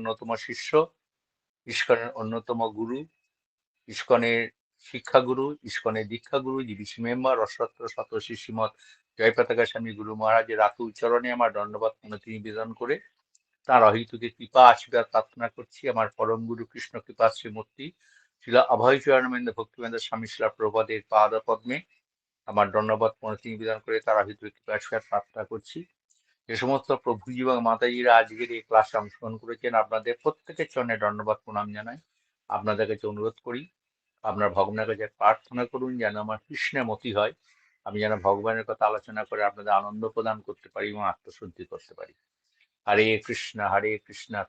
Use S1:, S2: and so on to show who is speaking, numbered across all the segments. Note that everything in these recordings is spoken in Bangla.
S1: অন্যতম শিষ্য, ইস্কনের অন্যতম গুরু, ইস্কনের শিক্ষাগুরু, ইস্কনের দীক্ষাগুরু, জিবিসি মেম্বার, অশ্বত্র সতোষী শ্রীমৎ জয়পতাকা স্বামী গুরু মহারাজের রাতুল চরণে আমার দণ্ডবত প্রণতি নিবেদন করে তাঁর অহিতুকে কৃপা আশীর্বাদ প্রার্থনা করছি। আমার পরম গুরু কৃষ্ণ কৃপা শ্রীমূর্তি শিলা অভয় চরণমেন্দ্র ভক্তিবেন্দ্র স্বামী শিলা প্রভুপাদের পাদ পদ্মে আমার দণ্ডবত প্রণতি নিবেদন করে তার অহিতুকে কৃপা আশীর্বাদ প্রার্থনা করছি। যে সমস্ত প্রভুজি এবং মাতাজিরা আজকের এই ক্লাসে অংশগ্রহণ করেছেন, আপনাদের প্রত্যেকের চরণে দণ্ডবত প্রণাম জানাই। আপনাদের কাছে অনুরোধ করি, আপনার ভগবানের কাছে প্রার্থনা করুন যেন আমার কৃষ্ণের মতি হয়, আমি যেন ভগবানের কথা আলোচনা করে আপনাদের আনন্দ প্রদান করতে পারি এবং আত্মশুদ্ধি করতে পারি। হরে কৃষ্ণ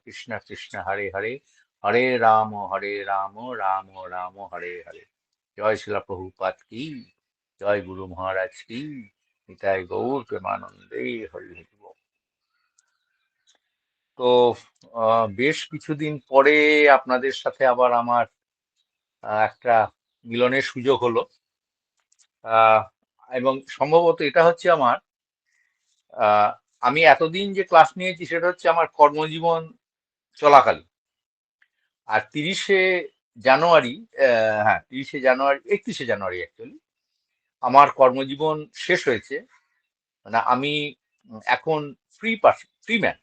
S1: কৃষ্ণ কৃষ্ণ হরে হরে, হরে রাম রাম রাম হরে হরে। জয় শিলা প্রভুপাদ কি, জয় গুরু মহারাজ কি, নিতাই গৌর প্রেমানন্দে হরি হরি বল। তো বেশ কিছুদিন পরে আপনাদের সাথে আবার আমার একটা মিলনের সুযোগ হলো, এবং সম্ভবত এটা হচ্ছে আমার আমি এতদিন যে ক্লাস নিয়েছি সেটা হচ্ছে আমার কর্মজীবন চলাকালীন। আর 30শে জানুয়ারি, হ্যাঁ 30শে জানুয়ারি, 31শে জানুয়ারি অ্যাকচুয়ালি আমার কর্মজীবন শেষ হয়েছে। মানে আমি এখন ফ্রি ম্যান।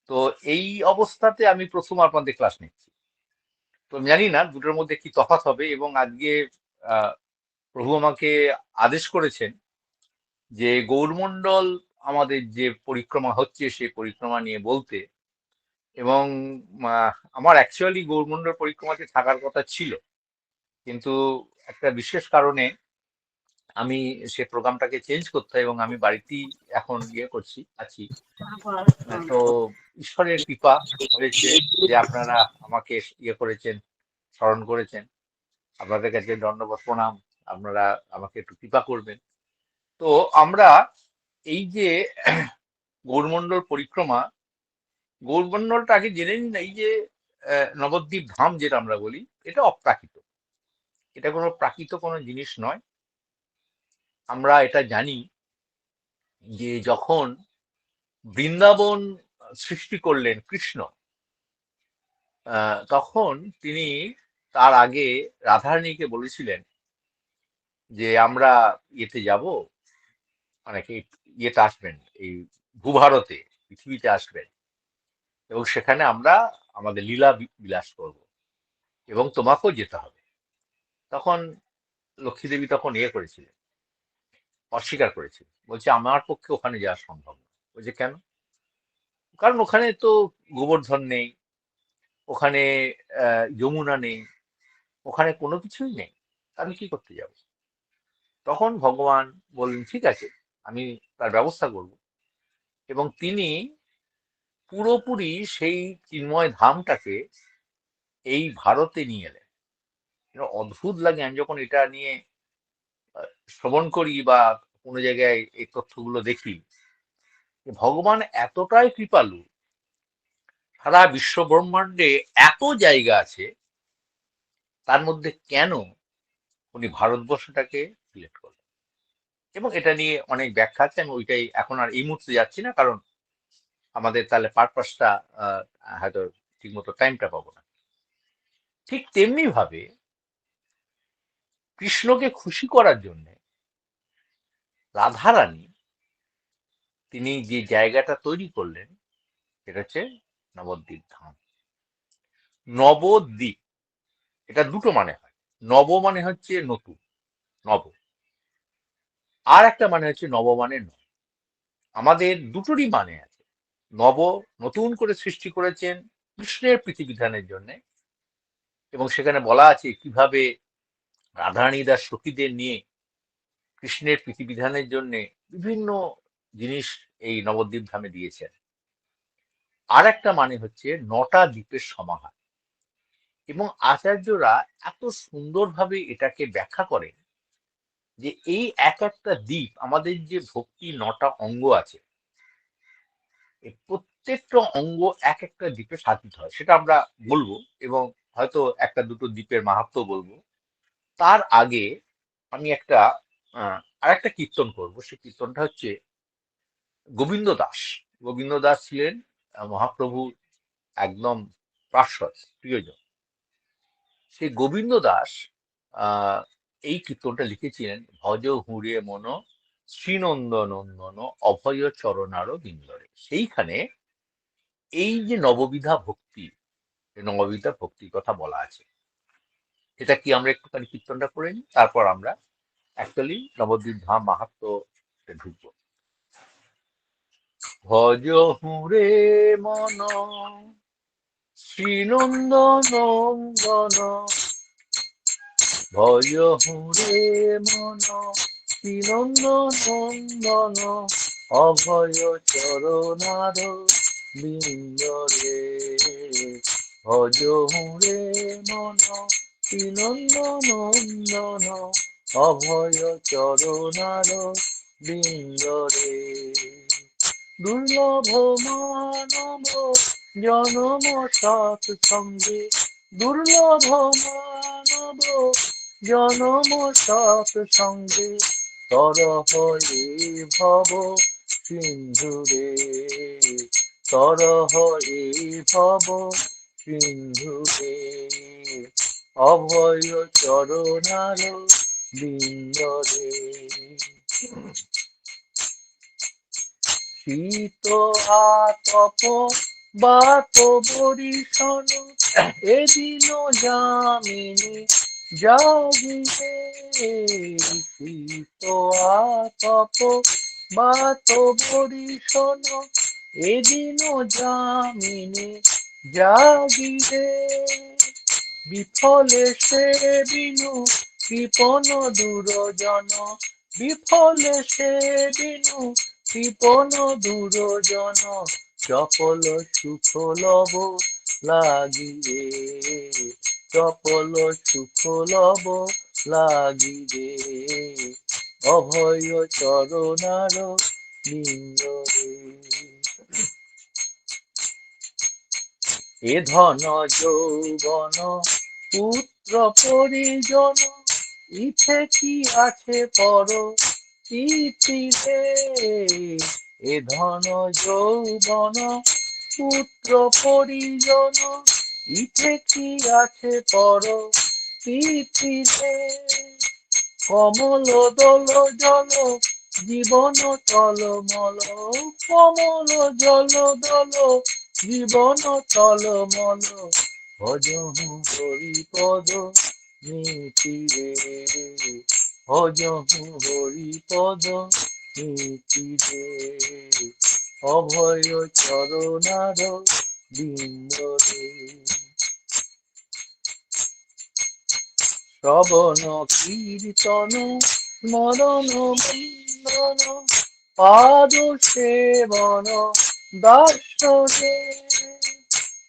S1: তো এই অবস্থাতে আমি প্রথম আপনাদের ক্লাস নিচ্ছি। তো আমি জানি না দুটোর মধ্যে কি তফাৎ হবে, এবং আজকে আহ, প্রভু আমাকে আদেশ করেছেন যে গৌরমণ্ডল আমাদের যে পরিক্রমা হচ্ছে সেই পরিক্রমা নিয়ে বলতে। এবং আমার অ্যাকচুয়ালি গৌরমণ্ডল পরিক্রমাতে থাকার কথা ছিল, কিন্তু একটা বিশেষ কারণে আমি সে প্রোগ্রামটাকে চেঞ্জ করতে হয় এবং আমি বাড়িতেই এখন আছি। তো ঈশ্বরের কৃপা হয়েছে যে আপনারা আমাকে করেছেন, স্মরণ করেছেন। আপনাদের কাছে দণ্ডবত প্রণাম, আপনারা আমাকে একটু কৃপা করবেন। তো আমরা এই যে গৌরমণ্ডল পরিক্রমা, গৌরমণ্ডলটা আগে জেনে নিন। এই যে নবদ্বীপ ধাম যেটা আমরা বলি, এটা অপ্রাকৃত, এটা কোনো প্রাকৃত কোনো জিনিস নয়। আমরা এটা জানি যে যখন বৃন্দাবন সৃষ্টি করলেন কৃষ্ণ, তখন তিনি তার আগে রাধারানীকে বলেছিলেন যে আমরা ইয়েতে যাব, মানে কি ইয়েতে আসবেন, এই ভূভারতে, পৃথিবীতে আসবেন, এবং সেখানে আমরা আমাদের লীলা বিলাস করব, এবং তোমাকেও যেতে হবে। তখন লক্ষ্মী দেবী তখন করেছিলেন, অস্বীকার করেছিলেন, বলছে আমার পক্ষে ওখানে যাওয়া সম্ভব না। বলছে কেন? কারণ ওখানে তো গোবর্ধন নেই, ওখানে যমুনা নেই, ওখানে কোনো কিছুই নেই, আমি কি করতে যাব? তখন ভগবান বললেন ঠিক আছে, আমি তার ব্যবস্থা করব। এবং তিনি পুরোপুরি সেই চিন্ময় ধামটাকে এই ভারতে নিয়ে এলেন। এটা অদ্ভুত লাগে, আমি যখন এটা নিয়ে শ্রবণ করি বা কোনো জায়গায় এই তথ্যগুলো দেখি, যে ভগবান এতটাই কৃপালু, সারা বিশ্ব ব্রহ্মাণ্ডে এত জায়গা আছে, তার মধ্যে কেন উনি ভারতবর্ষটাকে সিলেক্ট করলেন। এবং এটা নিয়ে অনেক ব্যাখ্যা আছে, আমি ওইটাই এখন আর এই মুহূর্তে যাচ্ছি না, কারণ আমাদের তাহলে পারপাসটা হয়তো ঠিক মতো টাইমটা পাবো না। ঠিক তেমনি ভাবে কৃষ্ণকে খুশি করার জন্য রাধারানী তিনি যে জায়গাটা তৈরি করলেন সেটা হচ্ছে নবদ্বীপ ধাম। নবদ্বীপ, এটা দুটো মানে হয়। নব মানে হচ্ছে নতুন, নব, আর একটা মানে হচ্ছে নব মানে নয়। আমাদের দুটোরই মানে আছে। নব, নতুন করে সৃষ্টি করেছেন কৃষ্ণের পৃথিবীধানের জন্য, এবং সেখানে বলা আছে কিভাবে রাধারানী দাস সখীদের নিয়ে কৃষ্ণের পৃথিবীধানের জন্য বিভিন্ন জিনিস এই নবদ্বীপ ধামে দিয়েছেন। আর একটা মানে হচ্ছে 9টা দ্বীপের সমাহার। এবং আচার্যরা এত সুন্দরভাবে এটাকে ব্যাখ্যা করেন যে এই এক একটা দ্বীপ, আমাদের যে ভক্তি 9টা অঙ্গ আছে, এই প্রত্যেকটা অঙ্গ এক একটা দ্বীপে সাধিত হয়, সেটা আমরা বলবো, এবং হয়তো একটা দুটো দ্বীপের মাহাত্ম্য বলবো। তার আগে আমি একটা আর একটা কীর্তন করবো। সেই কীর্তনটা হচ্ছে গোবিন্দ দাস। গোবিন্দ দাস ছিলেন মহাপ্রভু একদম প্রাশ্রয়, প্রিয়জন। সেই গোবিন্দ দাস আহ এই কীর্তনটা লিখেছিলেন, ভজ হুঁড়ে মন শ্রীনন্দনন্দন অভয় চরণার বিন্দরে। সেইখানে এই যে নববিধা ভক্তি, এই নববিধা ভক্তির কথা বলা আছে। এটা কি আমরা একটুখানি কীর্তনটা করে নিই, তারপর আমরা অ্যাকচুয়ালি নবদ্বীপ ধাম মাহাত্ম ঢুকবো। ভজ হুঁড়ে মন শ্রীনন্দনন্দন, ভজ হুঁড়ে মন শ্রীনন্দনন্দন অভয় চরণার বিন্দরে। ভজ হুঁড়ে মন শ্রীনন্দনন্দন অভয় চরণার বিন্দরে। দুর্লভ মানব জনম সৎসঙ্গে, দুর্লভ মানব জনম সৎসঙ্গে তর হয়ে ভব সিন্ধুরে, তর হয়ে ভব সিন্ধুরে। অভয় চরণার বিন্দরে। শীত আতপ বাত বরিশন এদিন যামিনী জাগিরে। শীত আতপ বাত বরিশন এদিন যামিনী জাগিরে। বিফলে সে বিনু কৃপণ দুরজন, বিফলে সে বিনু কৃপণ দুরজন চপল সুখ লব লাগিরে, চপল সুখ লব লাগিরে। অভয় চরণার বিন্দরে। এ ধন যৌবন পুত্র পরিজন ইছে কি আছে পর ইতিরে। এ ধন যৌবন পুত্র পরিজন ইছে কি আছে পর ইতিরে। কমল দল জল জীবন টলমল, কমল জল দল জীবন টলমল ভজহু হরিপদ নীতিরে, ভজহু হরিপদ নীতিরে। অভয় চরণার বিন্দরে। শ্রবণ কীর্তন স্মরণ বন্দন পাদ সেবন দর্শনে।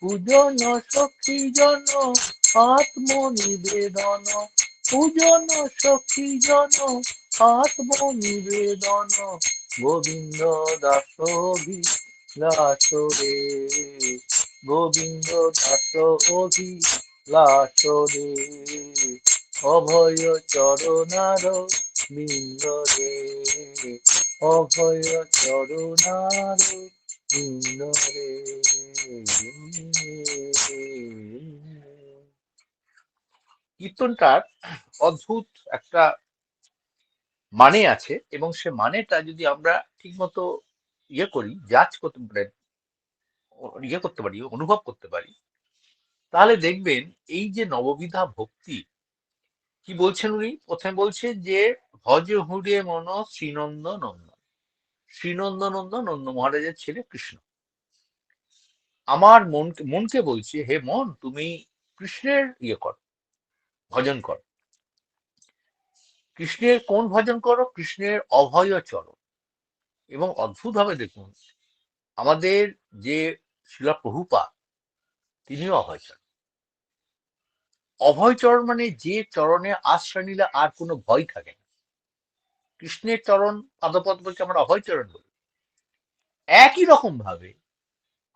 S1: পূজন সখীজন আত্মনিবেদন, পূজন সখীজন আত্মনিবেদন গোবিন্দ দাস অভিলাষরে, গোবিন্দ দাস অভিলাষরে। অভয় চরণার বিন্দরে, অভয় চরণার বিন্দরে। কীর্তনটার অদ্ভুত একটা মানে আছে, এবং সে মানেটা যদি আমরা ঠিক মতো জাজ করতে পারি, অনুভব করতে পারি, তাহলে দেখবেন এই যে নববিধা ভক্তি কি বলছেন উনি। প্রথমে বলছেন যে ভজ হুঁড়ে মন শ্রীনন্দ নন্দন, শ্রীনন্দ নন্দন নন্দ মহারাজের ছেলে কৃষ্ণ। আমার মনকে বলছে, হে মন, তুমি কৃষ্ণের কর, ভজন কর। কৃষ্ণের কোন ভজন করো? কৃষ্ণের অভয় চরণ। এবং অদ্ভুত ভাবে দেখুন, আমাদের যে শিলা প্রভুপাদ, তিনিও অভয় চরণ। অভয় চরণ মানে যে চরণে আশ্রয় নিলে আর কোনো ভয় থাকে না। কৃষ্ণের চরণ পাদপদ্মকে আমরা অভয় চরণ বলি। একই রকম ভাবে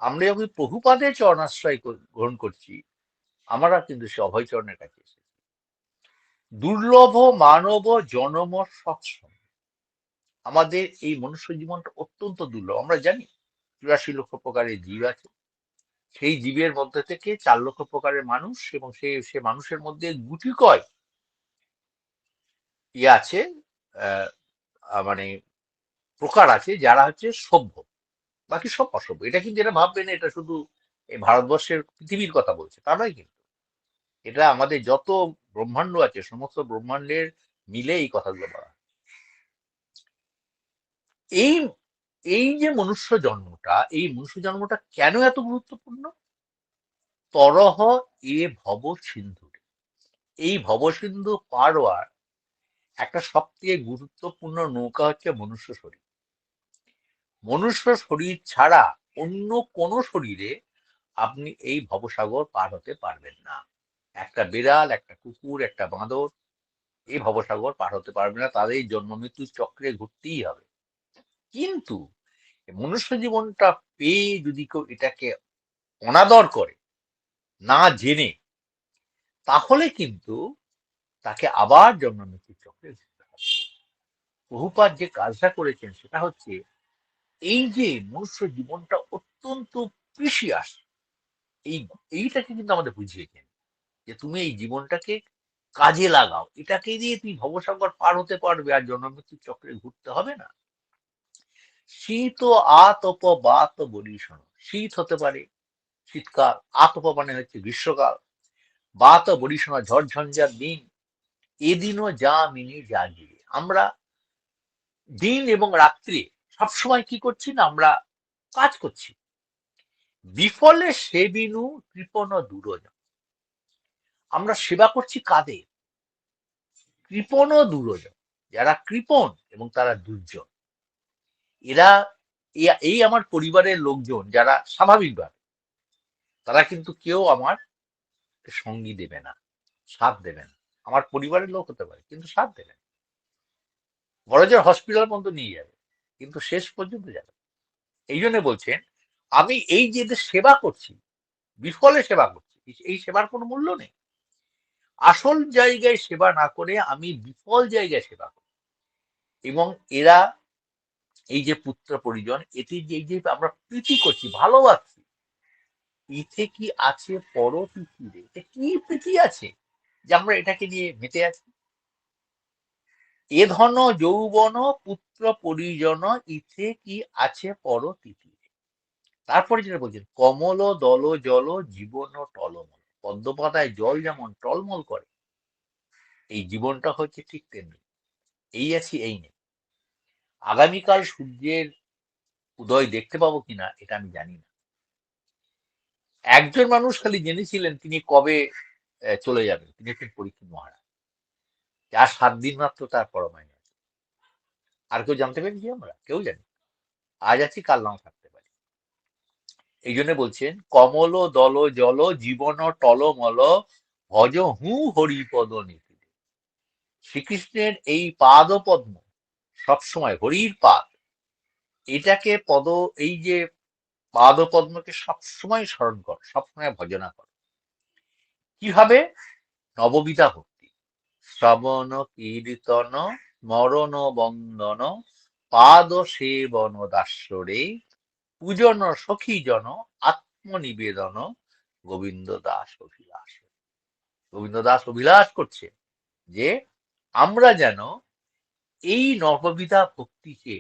S1: আমরা যখন প্রভুপাদের চরণাশ্রয় গ্রহণ করছি, আমরা কিন্তু সে অভয় চরণের কাছে এসেছি। দুর্লভ মানব জনম সৎসঙ্গ। আমাদের এই মনুষ্য জীবনটা অত্যন্ত দুর্লভ। আমরা জানি 84 লক্ষ প্রকারের জীব আছে, সেই জীবের মধ্যে থেকে 4 লক্ষ প্রকারের মানুষ, এবং সে মানুষের মধ্যে গুটি কয় ইয়ে আছে, আহ, মানে প্রকার আছে যারা হচ্ছে সভ্য, বাকি সব অসভ্য। এটা কিন্তু, এটা ভাববেন এটা শুধু এই ভারতবর্ষের, পৃথিবীর কথা বলছে তা নয় কিন্তু, এটা আমাদের যত ব্রহ্মাণ্ড আছে সমস্ত ব্রহ্মাণ্ডের মিলে এই কথাগুলো বলা হয়। এই এই যে মনুষ্য জন্মটা কেন এত গুরুত্বপূর্ণ? তরহ এ ভব সিন্ধু, এই ভবসিন্ধু পার হওয়ার একটা সবথেকে গুরুত্বপূর্ণ নৌকা হচ্ছে মনুষ্য শরীর। মনুষ্য শরীর ছাড়া অন্য কোনো শরীরে আপনি এই ভবসাগর পার হতে পারবেন না। একটা বিড়াল, একটা কুকুর, একটা বাঁদর এই ভবসাগর পার হতে পারবে না, তাদের জন্ম মৃত্যুর চক্রে ঘুরতেই হবে। কিন্তু মনুষ্য জীবনটা পেয়ে যদি কেউ এটাকে অনাদর করে, না জেনে, তাহলে কিন্তু তাকে আবার জন্ম মৃত্যুর চক্রে ঘুরতে হবে। প্রভুপাদ যে কাজটা করেছেন সেটা হচ্ছে, এই যে মনুষ্য জীবনটা অত্যন্ত প্রিসিয়াস, এইটাকে কিন্তু আমাদের বুঝিয়েছেন যে তুমি এই জীবনটাকে কাজে লাগাও, এটাকে দিয়ে তুমি ভবসাগর পার হতে পারবে, আর জন্ম মৃত্যুর চক্রে ঘুরতে হবে না। শীত আতপ বাত বরিশন, শীত হতে পারে শীতকাল, আতপ মানে হচ্ছে গ্রীষ্মকাল, বাত বরিশন ঝড়ঝঞ্ঝার দিন, এদিনও যা মিনি জাগিয়ে। আমরা দিন এবং রাত্রি সবসময় কি করছি না, আমরা কাজ করছি। বিফলে সেবিনু কৃপণ দূরজন, আমরা সেবা করছি কাদের? কৃপণ দূরজন, যারা কৃপণ এবং তারা দুর্জন। এরা এই আমার পরিবারের লোকজন যারা স্বাভাবিকভাবে, তারা কিন্তু কেউ আমার সঙ্গী দেবে না, সাথ দেবে না। আমার পরিবারের লোক হতে পারে কিন্তু সাথ দেবে না, বড়জোর হসপিটাল পর্যন্ত নিয়ে যাবে কিন্তু শেষ পর্যন্ত যাবে। এই জন্য বলছেন, আমি এই যে এদের সেবা করছি, বিফলে সেবা করছি, এই সেবার কোনো মূল্য নেই। আসল জায়গায় সেবা না করে আমি বিফল জায়গায় সেবা করি। এবং এরা, এই যে পুত্র পরিজন, এতে যে এই যে আমরা প্রীতি করছি, ভালোবাসছি, এতে কি আছে পর পৃথিবীতে, এতে কি প্রীতি আছে যে আমরা এটাকে নিয়ে মেতে আছি? এ ধন যৌবন পুত্র পরিজন, ইথে কি আছে পর পৃথিবীতে। তারপরে যেটা বলছেন, কমল দল জল জীবন টলমল, পদ্মপাতায় জল যেমন টলমল করে, এই জীবনটা হচ্ছে ঠিক তেমনি, এই আছি এই নেই। আগামীকাল সূর্যের উদয় দেখতে পাবো কিনা এটা আমি জানি না। একজন মানুষ খালি জেনেছিলেন তিনি কবে চলে যাবেন, তিনি হচ্ছেন পরীক্ষিত মহারাজ, যার 7 দিন মাত্র তার পরমায়ু আছে। আর কেউ জানতে পেরেছি? আমরা কেউ জানি। আজ আছি, কাল নাও থাকতে পারি। এই জন্য বলছেন, কমল দল জল জীবন টলমল, ভজ হু হরিপদ নীতি। শ্রীকৃষ্ণের এই পাদ পদ্ম সবসময় হরির পাদ, এটাকে এই যে পাদ পদ্মকে সবসময় স্মরণ কর, সবসময় ভজনা কর। কিভাবে? নববিধা ভক্তি, শ্রবণ কীর্তন মরণ বন্দন, পাদ সেবন দাস্যরে, পূজন সখীজন আত্মনিবেদন, গোবিন্দ দাস অভিলাষ। গোবিন্দ দাস অভিলাষ করছে যে আমরা যেন এই নববিধা ভক্তিকে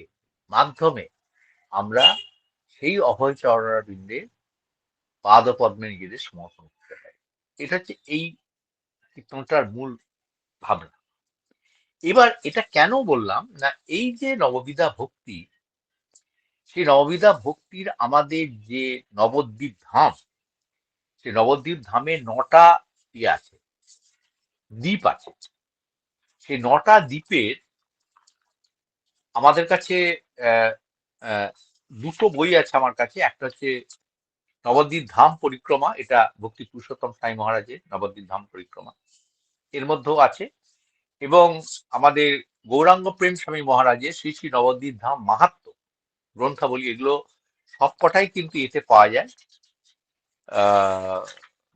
S1: মাধ্যমে আমরা সেই অভয় চরণারবিন্দে পাদ পদ্মে নিজেদের সমর্পণ করতে পারি। এটা হচ্ছে এই কীর্তনটার মূল ভাবনা। এবার এটা কেন বললাম না, এই যে নববিধা ভক্তি, সেই নববিধা ভক্তির আমাদের যে নবদ্বীপ ধাম, সেই নবদ্বীপ ধামে 9টা ইয়ে আছে, দ্বীপ আছে। সেই 9টা দ্বীপের আমাদের কাছে আহ, আহ, দুটো বই আছে আমার কাছে। একটা হচ্ছে নবদ্বীপ ধাম পরিক্রমা, এটা ভক্তি পুরুষোত্তম সাই মহারাজের নবদ্বীপ ধাম পরিক্রমা, এর মধ্যেও আছে। এবং আমাদের গৌরাঙ্গ প্রেম স্বামী মহারাজের শ্রী শ্রী নবদ্বীপ ধাম মাহাত্ম্য গ্রন্থাবলী, এগুলো সবকটাই কিন্তু এতে পাওয়া যায়।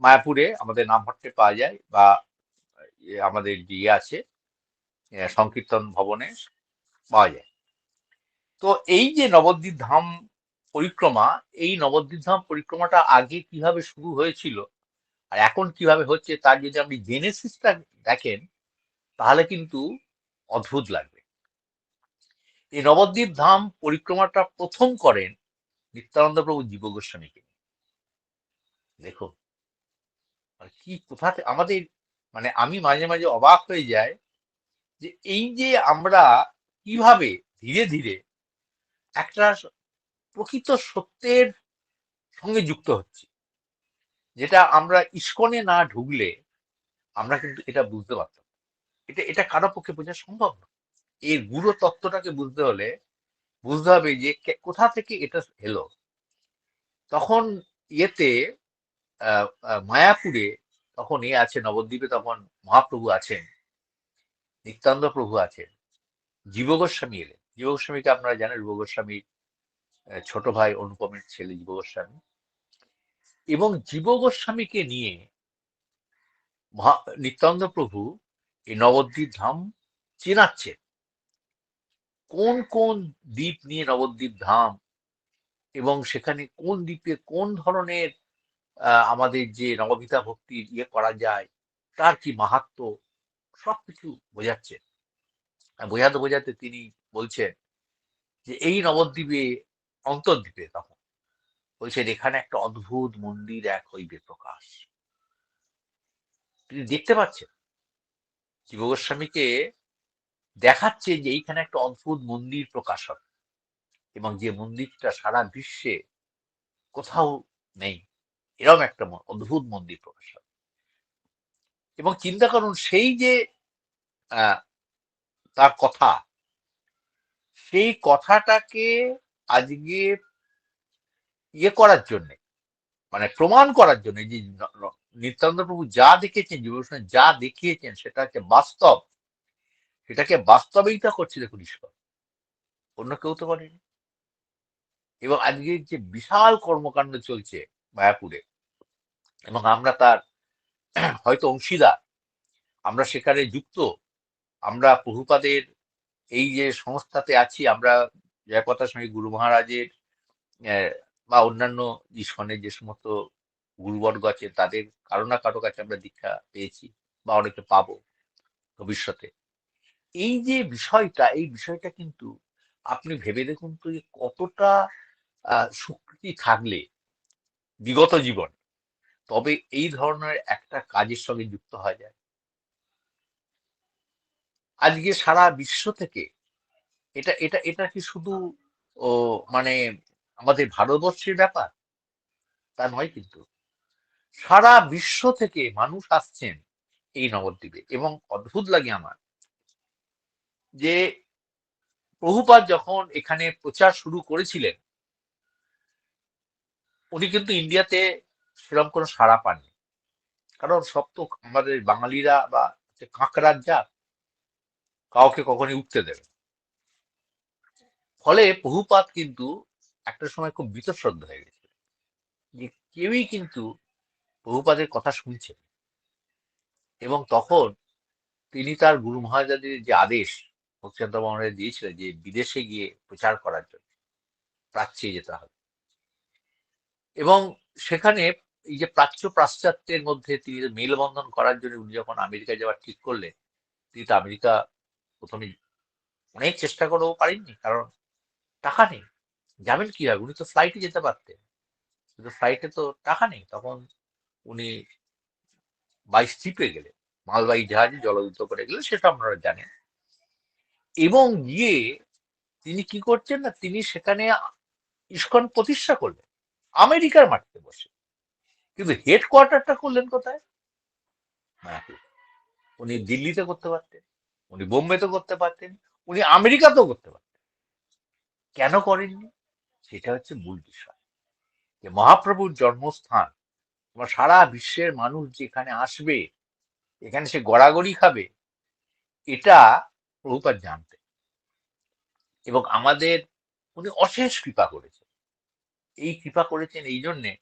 S1: মায়াপুরে আমাদের নামহট্টে পাওয়া যায়, বা আমাদের যে ইয়ে আছে সংকীর্তন ভবনে পাওয়া যায়। তো এই যে নবদ্বীপ ধাম পরিক্রমা, এই নবদ্বীপ ধাম পরিক্রমাটা আগে কিভাবে শুরু হয়েছিল আর এখন কিভাবে হচ্ছে তার যদি আপনি জেনেসিসটা দেখেন তাহলে কিন্তু অদ্ভুত লাগবে। এই নবদ্বীপ ধাম পরিক্রমাটা প্রথম করেন নিত্যানন্দ প্রভু জীব গোস্বামীকে। দেখুন মানে কি আমাদের মানে আমি মাঝে মাঝে অবাক হয়ে যায় যে এই যে আমরা কিভাবে ধীরে ধীরে একটা প্রকৃত সত্যের সঙ্গে যুক্ত হচ্ছি, যেটা আমরা ইস্কনে না ঢুকলে আমরা কিন্তু এটা বুঝতে পারতাম না। এটা এটা কারো পক্ষে বোঝা সম্ভব না। এর গুরু তত্ত্বটাকে বুঝতে হলে বুঝতে হবে যে কোথা থেকে এটা এলো। তখন ইয়েতে মায়াপুরে তখন আছে নবদ্বীপে, তখন মহাপ্রভু আছেন, নিত্যানন্দ প্রভু আছেন, জীব গোস্বামী এলেন। জীব গোস্বামীকে আপনারা জানেন, জীব গোস্বামী ছোট ভাই অনুপমের ছেলে জীব গোস্বামী। এবং জীব গোস্বামীকে নিয়ে নিত্যানন্দ প্রভু এই নবদ্বীপ ধাম চেনাচ্ছেন। কোন কোন দ্বীপ নিয়ে নবদ্বীপ ধাম, এবং সেখানে কোন দ্বীপে কোন ধরনের আমাদের যে নববিধা ভক্তি ইয়ে করা যায়, তার কি মাহাত্ম্য, সবকিছু বোঝাচ্ছেন। বোঝাতে বোঝাতে তিনি বলছেন যে এই নবদ্বীপে অন্তর্দ্বীপে তখন বলছেন এখানে একটা অদ্ভুত মন্দির এক হইবে প্রকাশ। তিনি দেখতে পাচ্ছেন, জীব গোস্বামীকে দেখাচ্ছে যে এইখানে একটা অদ্ভুত মন্দির প্রকাশ হবে, এবং যে মন্দিরটা সারা বিশ্বে কোথাও নেই, এরকম একটা অদ্ভুত মন্দির প্রকাশ হবে। এবং চিন্তা করুন সেই যে আহ, তার কথা, সেই কথাটাকে আজকে ইয়ে করার জন্য, মানে প্রমাণ করার জন্য যে নিত্যানন্দ প্রভু যা দেখেছেন, জীবন যা দেখিয়েছেন সেটা হচ্ছে বাস্তব, সেটাকে বাস্তবিকতা করছে দেখুন ঈশ্বর, অন্য কেউ তো করেনি। এবং আজকে যে বিশাল কর্মকাণ্ড চলছে মায়াপুরে, এবং আমরা তার হয়তো অংশীদার, আমরা সেখানে যুক্ত, আমরা প্রভুপাদের এই যে সংস্থাতে আছি, আমরা জয়প্রকাশ স্বামী গুরু মহারাজের বা অন্যান্য ইস্কনের যে সমস্ত গুরুবর্গ আছে তাদের কারো না কারো কাছে আমরা দীক্ষা পেয়েছি বা অনেকে পাবো ভবিষ্যতে। এই যে বিষয়টা, এই বিষয়টা কিন্তু আপনি ভেবে দেখুন তো যে কতটা স্বীকৃতি থাকলে বিগত জীবন তবে এই ধরনের একটা কাজের সঙ্গে যুক্ত হয়ে যায়। আজকে সারা বিশ্ব থেকে এটা এটা এটা কি শুধু ও মানে আমাদের ভারতবর্ষের ব্যাপার তা নয়, কিন্তু সারা বিশ্ব থেকে মানুষ আসছেন এই নবদ্বীপে। এবং অদ্ভুত লাগে আমার যে প্রভুপাদ যখন এখানে প্রচার শুরু করেছিলেন, উনি কিন্তু ইন্ডিয়াতে সেরকম কোনো সাড়া পাননি, কারণ সব তো আমাদের বাঙালিরা বা কাঁকড়ার জাত, কাউকে কখনই উঠতে দেবে। ফলে প্রভুপাদ কিন্তু একটা সময় খুব বীতশ্রদ্ধ হয়ে গেছে যে কেউই কিন্তু প্রভুপাদের কথা শুনছে না। এবং তখন তিনি তার গুরু মহারাজের যে আদেশ ভক্তিচন্দ্র মহারাজ দিয়েছিলেন যে বিদেশে গিয়ে প্রচার করার জন্য প্রাচ্যে যেতে হবে। এবং সেখানে এই যে প্রাচ্য পাশ্চাত্যের মধ্যে তিনি মেলবন্ধন করার জন্য উনি যখন আমেরিকা যাওয়ার ঠিক করলেন, তিনি তো আমেরিকা প্রথমে অনেক চেষ্টা করেও পারেননি, কারণ টাকা নেই। যাবেন কিভাবে? উনি তো ফ্লাইটে যেতে পারতেন, কিন্তু ফ্লাইটে তো টাকা নেই। তখন উনি বাই শিপে গেলেন, মালবাহী জাহাজে জলদূত করে গেলেন, সেটা আপনারা জানেন। এবং গিয়ে তিনি কি করছেন না, তিনি সেখানে ইস্কন প্রতিষ্ঠা করলেন আমেরিকার মাটিতে বসে। কিন্তু হেডকোয়ার্টারটা করলেন কোথায়? মায়াপুর। উনি দিল্লিতে করতে পারতেন, উনি বোম্বেতে করতে পারতেন, উনি আমেরিকাতেও করতে পারতেন। কেন করেননি? সেটা হচ্ছে মূল বিষয়, যে মহাপ্রভুর জন্মস্থান, তোমার সারা বিশ্বের মানুষ যেখানে আসবে, এখানে সে গড়াগড়ি খাবে, এটা প্রভুপাদ জানতেন। এবং আমাদের উনি অশেষ কৃপা করেছেন। এই কৃপা করেছেন এই জন্যে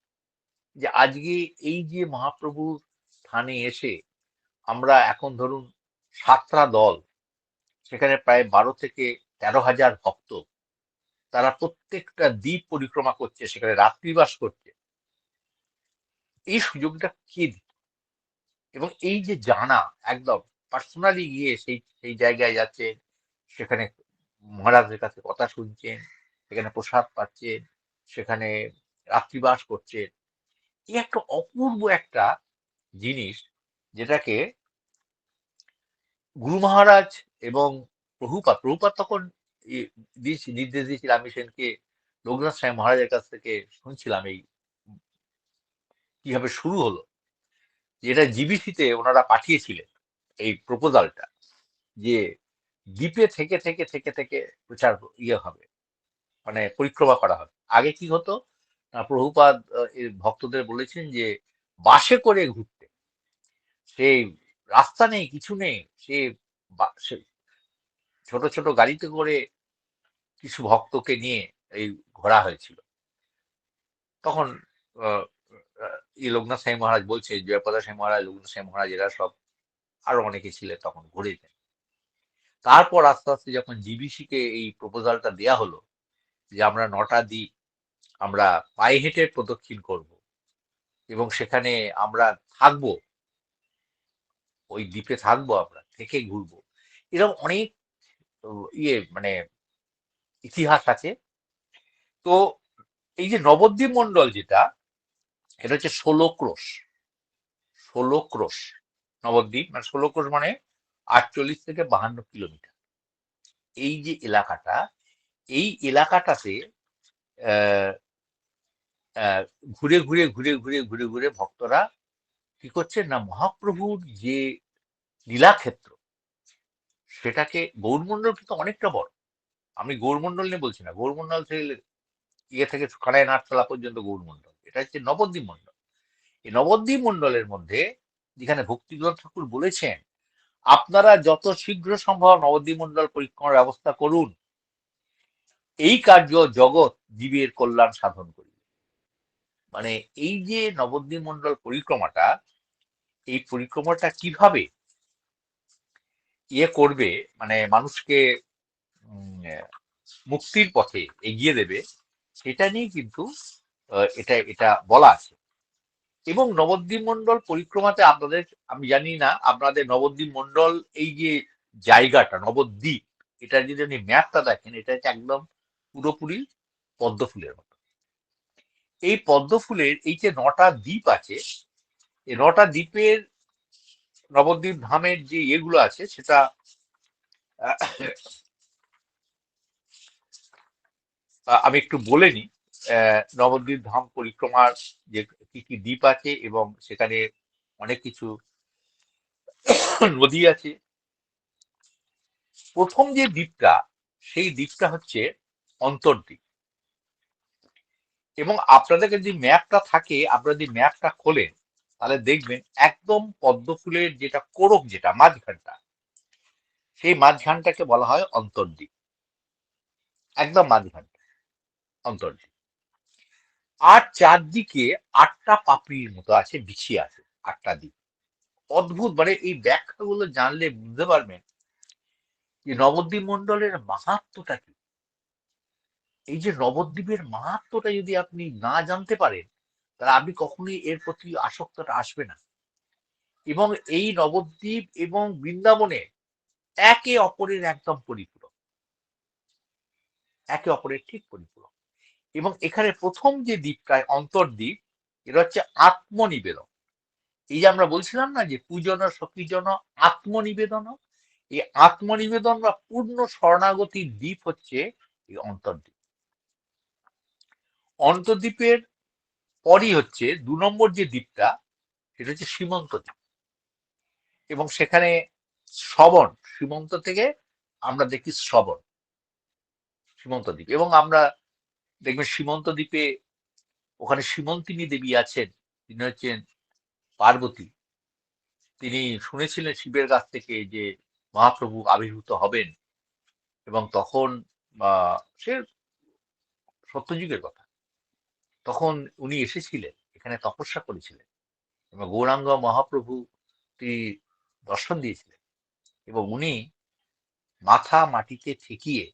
S1: যে আজকে এই যে মহাপ্রভুর স্থানে এসে আমরা এখন ধরুন 7টা দল, সেখানে প্রায় 12 থেকে 13,000 ভক্ত, তারা প্রত্যেকটা দ্বীপ পরিক্রমা করছে, সেখানে রাত্রিবাস করছে। এই সুযোগটা কে দিত? এবং এই যে জানা, একদম পার্সোনালি গিয়ে সেই সেই জায়গায় যাচ্ছেন, সেখানে মহারাজের কাছে কথা শুনছেন, সেখানে প্রসাদ পাচ্ছেন, সেখানে রাত্রিবাস করছেন, এই একটা অপূর্ব একটা জিনিস, যেটাকে গুরু মহারাজ এবং প্রভুপাদ তখন নির্দেশ দিয়েছিল। আমি সেনকে লোকনাথ সাহেব মহারাজের কাছ থেকে শুনছিলাম এই কিভাবে শুরু হলো, যেটা জিবিসিতে ওনারা পাঠিয়েছিলেন এই প্রপোজালটা, যে দ্বীপে থেকে থেকে থেকে থেকে প্রচার হবে, মানে পরিক্রমা করা হবে। আগে কি হতো না, প্রভুপাদ এই ভক্তদের বলেছেন যে বাসে করে ঘুরতে, সেই রাস্তা নেই, কিছু নেই, সে ছোট ছোট গাড়িতে করে কিছু ভক্তকে নিয়ে এই ঘোরা হয়েছিল। তখন আহ, লোকনাথ সাই মহারাজ বলছে, জয়প্রদা সাই মহারাজ, লোকনাথ সাই মহারাজ, এরা সব আরো অনেকে ছিলেন, তখন ঘুরেছেন। তারপর আস্তে আস্তে যখন জিবিসি কে এই প্রপোজালটা দেয়া হলো যে আমরা 9টা দ্বীপ আমরা পায়ে হেঁটে প্রদক্ষিণ করব, এবং সেখানে আমরা থাকবো, ওই দ্বীপে থাকবো, আমরা থেকে ঘুরবো, এরকম অনেক মানে ইতিহাস আছে। তো এই যে নবদ্বীপ মন্ডল যেটা, এটা হচ্ছে 16 ক্রোশ। 16 ক্রোশ নবদ্বীপ, মানে 16 ক্রোশ মানে 48 থেকে 52 কিলোমিটার। এই যে এলাকাটা, এই এলাকাটাতে আহ আহ, ঘুরে ঘুরে ঘুরে ঘুরে ঘুরে ঘুরে ভক্তরা কি করছেন না, মহাপ্রভুর যে লীলাক্ষেত্র, সেটাকে, গৌরমন্ডল কিন্তু অনেকটা বড়। আমি গৌরমন্ডল নিয়ে বলছি না, গৌরমন্ডল থেকে ইয়ে থেকে কানায় নাটতলা পর্যন্ত গৌরমন্ডল, এটা হচ্ছে নবদ্বীপ মন্ডল। এই নবদ্বীপ মন্ডলের মধ্যে, যেখানে ভক্তিবিনোদ ঠাকুর বলেছেন আপনারা যত শীঘ্র সম্ভব নবদ্বীপ মন্ডল পরিক্রমার ব্যবস্থা করুন, এই কার্য জগৎ জীবের কল্যাণ সাধন করি। মানে এই যে নবদ্বীপ মন্ডল পরিক্রমাটা, এই পরিক্রমাটা কিভাবে ইয়ে করবে, মানে মানুষকে মুক্তির পথে এগিয়ে দেবে, সেটা নিয়ে কিন্তু এটা বলা আছে। এবং নবদ্বীপ মন্ডল পরিক্রমাতে আপনাদের, আমি জানি না আপনাদের নবদ্বীপ মন্ডল, এই যে জায়গাটা নবদ্বীপ, এটা যদি আপনি ম্যাপটা দেখেন, এটা হচ্ছে একদম পুরোপুরি পদ্ম ফুলের মতো। এই পদ্ম ফুলের এই যে 9টা দ্বীপ আছে, এই 9টা দ্বীপের নবদ্বীপ ধামের যে ইয়েগুলো আছে, সেটা আমি একটু বলে নিই। নবদ্বীপ ধাম পরিক্রমার যে কি কি দ্বীপ আছে, এবং সেখানে অনেক কিছু নদী আছে। প্রথম যে দ্বীপটা, সেই দ্বীপটা হচ্ছে অন্তর্দ্বীপ। এবং আপনাদের যদি ম্যাপটা থাকে, আপনারা যদি ম্যাপটা খোলেন, তাহলে দেখবেন একদম পদ্ম ফুলের যেটা কোরক, যেটা মাঝখানটা, সেই মাঝখানটাকে বলা হয় অন্তর্দ্বীপ। একদম মাঝখানটা অন্তর্দ্বীপ। আর চারদিকে 8টা পাপড়ির মতো আছে, বিছিয়ে আছে 8টা দ্বীপ। অদ্ভুত, মানে এই ব্যাখ্যাগুলো জানলে বুঝতে পারবেন যে নবদ্বীপ মন্ডলের মাহাত্ম্যটা কি। এই যে নবদ্বীপের মাহাত্ম্যটা যদি আপনি না জানতে পারেন, তাহলে আপনি কখনোই এর প্রতি আসক্তটা আসবে না। এবং এই নবদ্বীপ এবং বৃন্দাবনে একে অপরের একদম পরিপূরক, একে অপরের ঠিক পরিপূরক। এবং এখানে প্রথম যে দ্বীপটায় অন্তর্দ্বীপ, এটা হচ্ছে আত্মনিবেদন। এই যে আমরা বলছিলাম না যে পূজন সখীজন আত্মনিবেদন, এই আত্মনিবেদন বা পূর্ণ শরণাগতির দ্বীপ হচ্ছে এই অন্তর্দ্বীপ। অন্তর্দ্বীপের পরই হচ্ছে 2 নম্বর যে দ্বীপটা, সেটা হচ্ছে সীমন্ত দ্বীপ। এবং সেখানে শ্রবণ, সীমন্ত থেকে আমরা দেখি শ্রবণ, সীমন্ত দ্বীপ। এবং আমরা দেখবেন সীমন্ত দ্বীপে, ওখানে সীমন্তিনী দেবী আছেন, তিনি হচ্ছেন পার্বতী। তিনি শুনেছিলেন শিবের কাছ থেকে যে মহাপ্রভু আবির্ভূত হবেন, এবং তখন সে সত্যযুগের কথা, তখন উনি এসেছিলেন, এখানে তপস্যা করেছিলেন, এবং গৌরাঙ্গ মহাপ্রভু তিনি দর্শন দিয়েছিলেন, এবং উনি মাথা মাটিতে ঠেকিয়ে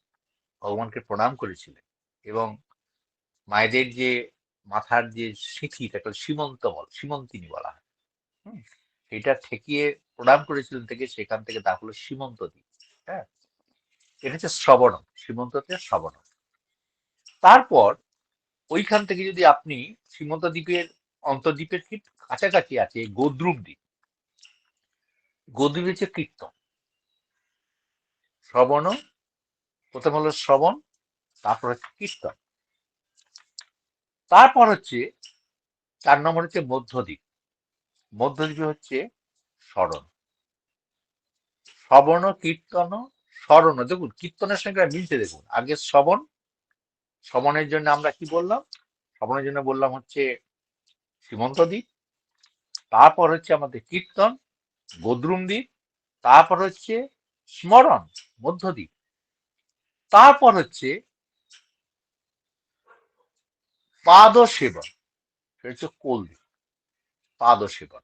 S1: ভগবানকে প্রণাম করেছিলেন, এবং মায়েদের যে মাথার যে সিঁথি তাকে সীমন্তিনী বলা হয়। এটা ঠেকিয়ে প্রণাম করেছিলেন থেকে সেখান থেকে তা হলো সীমন্ত দ্বীপ। হ্যাঁ, এটা হচ্ছে শ্রবণম, সীমন্ততে শ্রবণম। তারপর ওইখান থেকে যদি আপনি সীমন্ত দ্বীপের অন্তর্দ্বীপের ঠিক কাছাকাছি আছে গোদ্রুম দ্বীপ। গোদ্রুম হচ্ছে কীর্তন, শ্রবণ, প্রথম হলো শ্রবণ, তারপর হচ্ছে কীর্তন, তারপর হচ্ছে 4 নম্বর হচ্ছে মধ্যদ্বীপ। মধ্যদ্বীপে হচ্ছে স্মরণ, শ্রবণ কীর্তন স্মরণ। দেখুন কীর্তনের সঙ্গে মিলতে দেখুন, আগে শ্রবণ, শ্রবণের জন্য আমরা কি বললাম, শ্রবণের জন্য বললাম হচ্ছে সীমন্ত দ্বীপ, তারপর হচ্ছে আমাদের কীর্তন গোদ্রুম দ্বীপ, তারপর হচ্ছে স্মরণ মধ্যদ্বীপ, তারপর হচ্ছে পাদ সেবন, সেটা হচ্ছে কোল দ্বীপ, পাদ সেবন,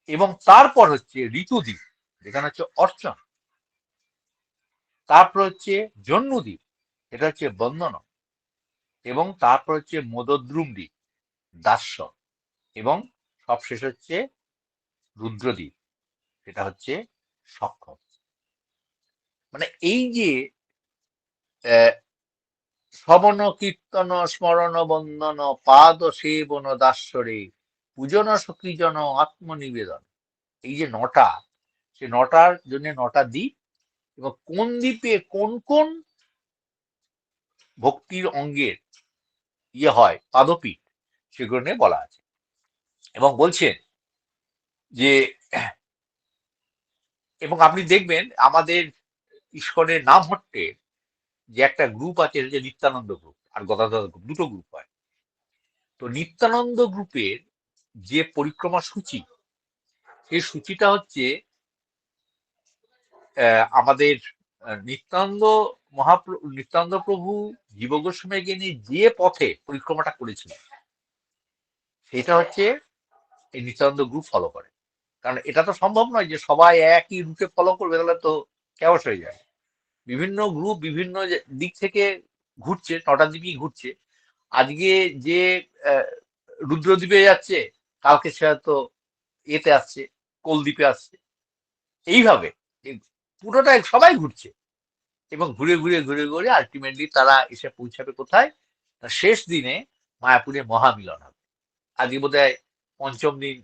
S1: এবং তারপর হচ্ছে ঋতুদ্বীপ যেখানে হচ্ছে অর্চন, তারপর হচ্ছে জন্মদ্বীপ, এটা হচ্ছে বন্দন, এবং তারপর হচ্ছে মোদদ্রুম দ্বীপ দাস্য, এবং সবশেষ হচ্ছে রুদ্রদ্বীপ, সেটা হচ্ছে সক্ষম। মানে এই যে শ্রবণ কীর্তন স্মরণ বন্দন পাদ সেবন দাস্যরে পূজন সখীজন আত্মনিবেদন, এই যে নটা, সে নটার জন্য নটা দ্বীপ, এবং কোন দ্বীপে কোন কোন ভক্তির অঙ্গের হয় পাদপীঠ, সেগুলো নিয়ে বলা আছে। এবং বলছেন যে, এবং আপনি দেখবেন আমাদের ইস্কনের নামহট্টে যে একটা গ্রুপ আছে, যে নিত্যানন্দ গ্রুপ আর গদাধর গ্রুপ, দুটো গ্রুপ হয়। তো নিত্যানন্দ গ্রুপের যে পরিক্রমা সূচি, সেই সূচিটা হচ্ছে আমাদের নিত্যানন্দ প্রভু জীব গোস্বামীকে নিয়ে যে পথে পরিক্রমাটা করেছিলেন, সেটা হচ্ছে এই নিত্যানন্দ গ্রুপ ফলো করে। কারণ এটা তো সম্ভব নয় যে সবাই একই রুটে ফলো করবে, তাহলে তো ক্যাওস হয়ে যায়। বিভিন্ন গ্রুপ বিভিন্ন দিক থেকে ঘুরছে, নটা দ্বীপই ঘুরছে। আজকে যে আহ, রুদ্রদ্বীপে যাচ্ছে, কালকে সে হয়তো এতে আসছে, কোলদ্বীপে আসছে, এইভাবে এই পুরোটাই সবাই ঘুরছে, এবং ঘুরে ঘুরে ঘুরে ঘুরে আলটিমেটলি তারা এসে পৌঁছাবে কোথায়, তার শেষ দিনে মায়াপুরে মহামিলন হবে। আজকে বোধ হয় পঞ্চম দিন,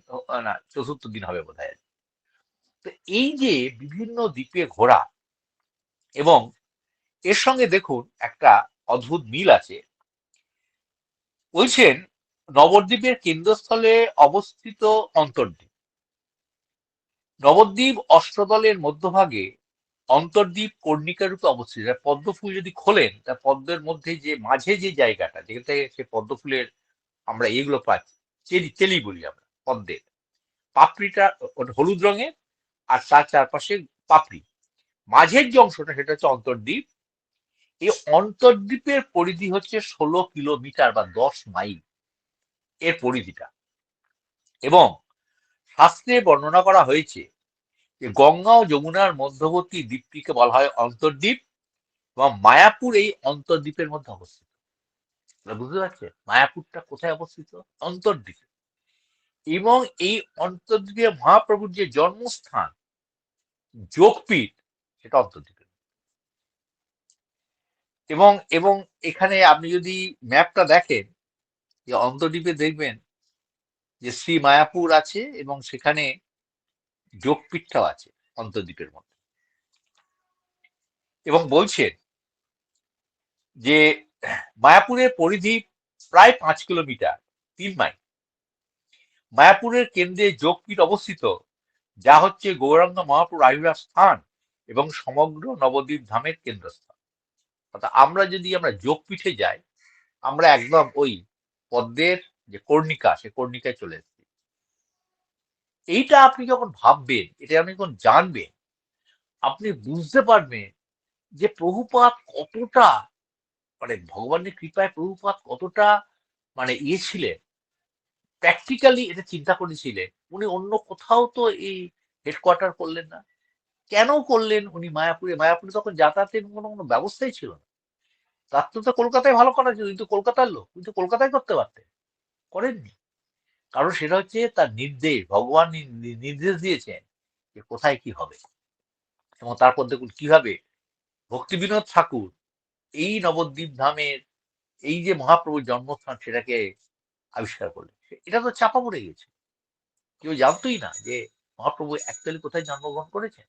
S1: না চতুর্থ দিন হবে বোধ হয়। তো এই যে বিভিন্ন দ্বীপে ঘোরা, এবং এর সঙ্গে দেখুন একটা অদ্ভুত মিল আছে। বলছেন নবদ্বীপের কেন্দ্রস্থলে অবস্থিত অন্তর্দ্বীপ, নবদ্বীপ অষ্টদলের মধ্যভাগে অন্তর্দ্বীপ কর্ণিকা রূপে অবস্থিত। পদ্ম ফুল যদি খোলেন, তা পদ্মের মধ্যে যে মাঝে যে জায়গাটা, যেখান থেকে সে পদ্ম ফুলের আমরা এইগুলো পাচ্ছি, চেলি বলি আমরা পদ্মের পাপড়িটা, ওটা হলুদ রঙের, আর তার চারপাশে পাপড়ি, মাঝের যে অংশটা সেটা হচ্ছে অন্তর্দ্বীপ। এই অন্তর্দ্বীপের পরিধি হচ্ছে 16 কিলোমিটার বা 10 মাইল এর পরিধিটা। এবং শাস্ত্রে বর্ণনা করা হয়েছে যে গঙ্গা ও যমুনার মধ্যবর্তী দ্বীপটিকে বলা হয় অন্তর্দ্বীপ, এবং মায়াপুর এই অন্তর্দ্বীপের মধ্যে অবস্থিত। বুঝতে পারছেন মায়াপুরটা কোথায় অবস্থিত? অন্তর্দ্বীপে। এবং এই অন্তর্দ্বীপে মহাপ্রভুর যে জন্মস্থান, যোগপীঠ, সেটা অন্তর্দ্বীপে। এবং এবং এখানে আপনি যদি ম্যাপটা দেখেন, যে অন্তর্দ্বীপে দেখবেন যে শ্রী মায়াপুর আছে, এবং সেখানে যোগপীঠটাও আছে অন্তর্দ্বীপের মধ্যে। এবং বলছেন যে মায়াপুরের পরিধি প্রায় 5 কিলোমিটার, 3 মাইল। মায়াপুরের কেন্দ্রে যোগপীঠ অবস্থিত, যা হচ্ছে গৌরাঙ্গ মহাপ্রভুর আবির্ভাব স্থান এবং সমগ্র নবদ্বীপ ধামের কেন্দ্রস্থল। অর্থাৎ আমরা যোগপীঠে যাই, আমরা একদম ওই পদ্মের যে কর্ণিকা, সে কর্ণিকায় চলে এসেছি। এইটা আপনি যখন ভাববেন, এটা আপনি যখন জানবেন, আপনি বুঝতে পারবেন যে প্রভুপাদ কতটা, মানে ভগবানের কৃপায় প্রভুপাদ কতটা মানে ছিলেন, প্র্যাকটিক্যালি এটা চিন্তা করেছিলেন। উনি অন্য কোথাও তো এই হেডকোয়ার্টার করলেন না। কেন করলেন উনি মায়াপুরে? মায়াপুরে তখন যাতায়াতের কোনো ব্যবস্থাই ছিল না। তার তো কলকাতায় ভালো করা ছিল, কিন্তু কলকাতার লোক, কিন্তু কলকাতায় করতে পারতেন, করেননি। কারণ সেটা হচ্ছে তার নির্দেশ, ভগবান নির্দেশ দিয়েছেন যে কোথায় কি হবে। এবং তারপর দেখুন কিভাবে ভক্তি বিনোদ ঠাকুর এই নবদ্বীপ ধামের এই যে মহাপ্রভুর জন্মস্থান সেটাকে আবিষ্কার করলেন। এটা তো চাপা পড়ে গেছে, কেউ জানতোই না যে মহাপ্রভু অ্যাকচুয়ালি কোথায় জন্মগ্রহণ করেছেন।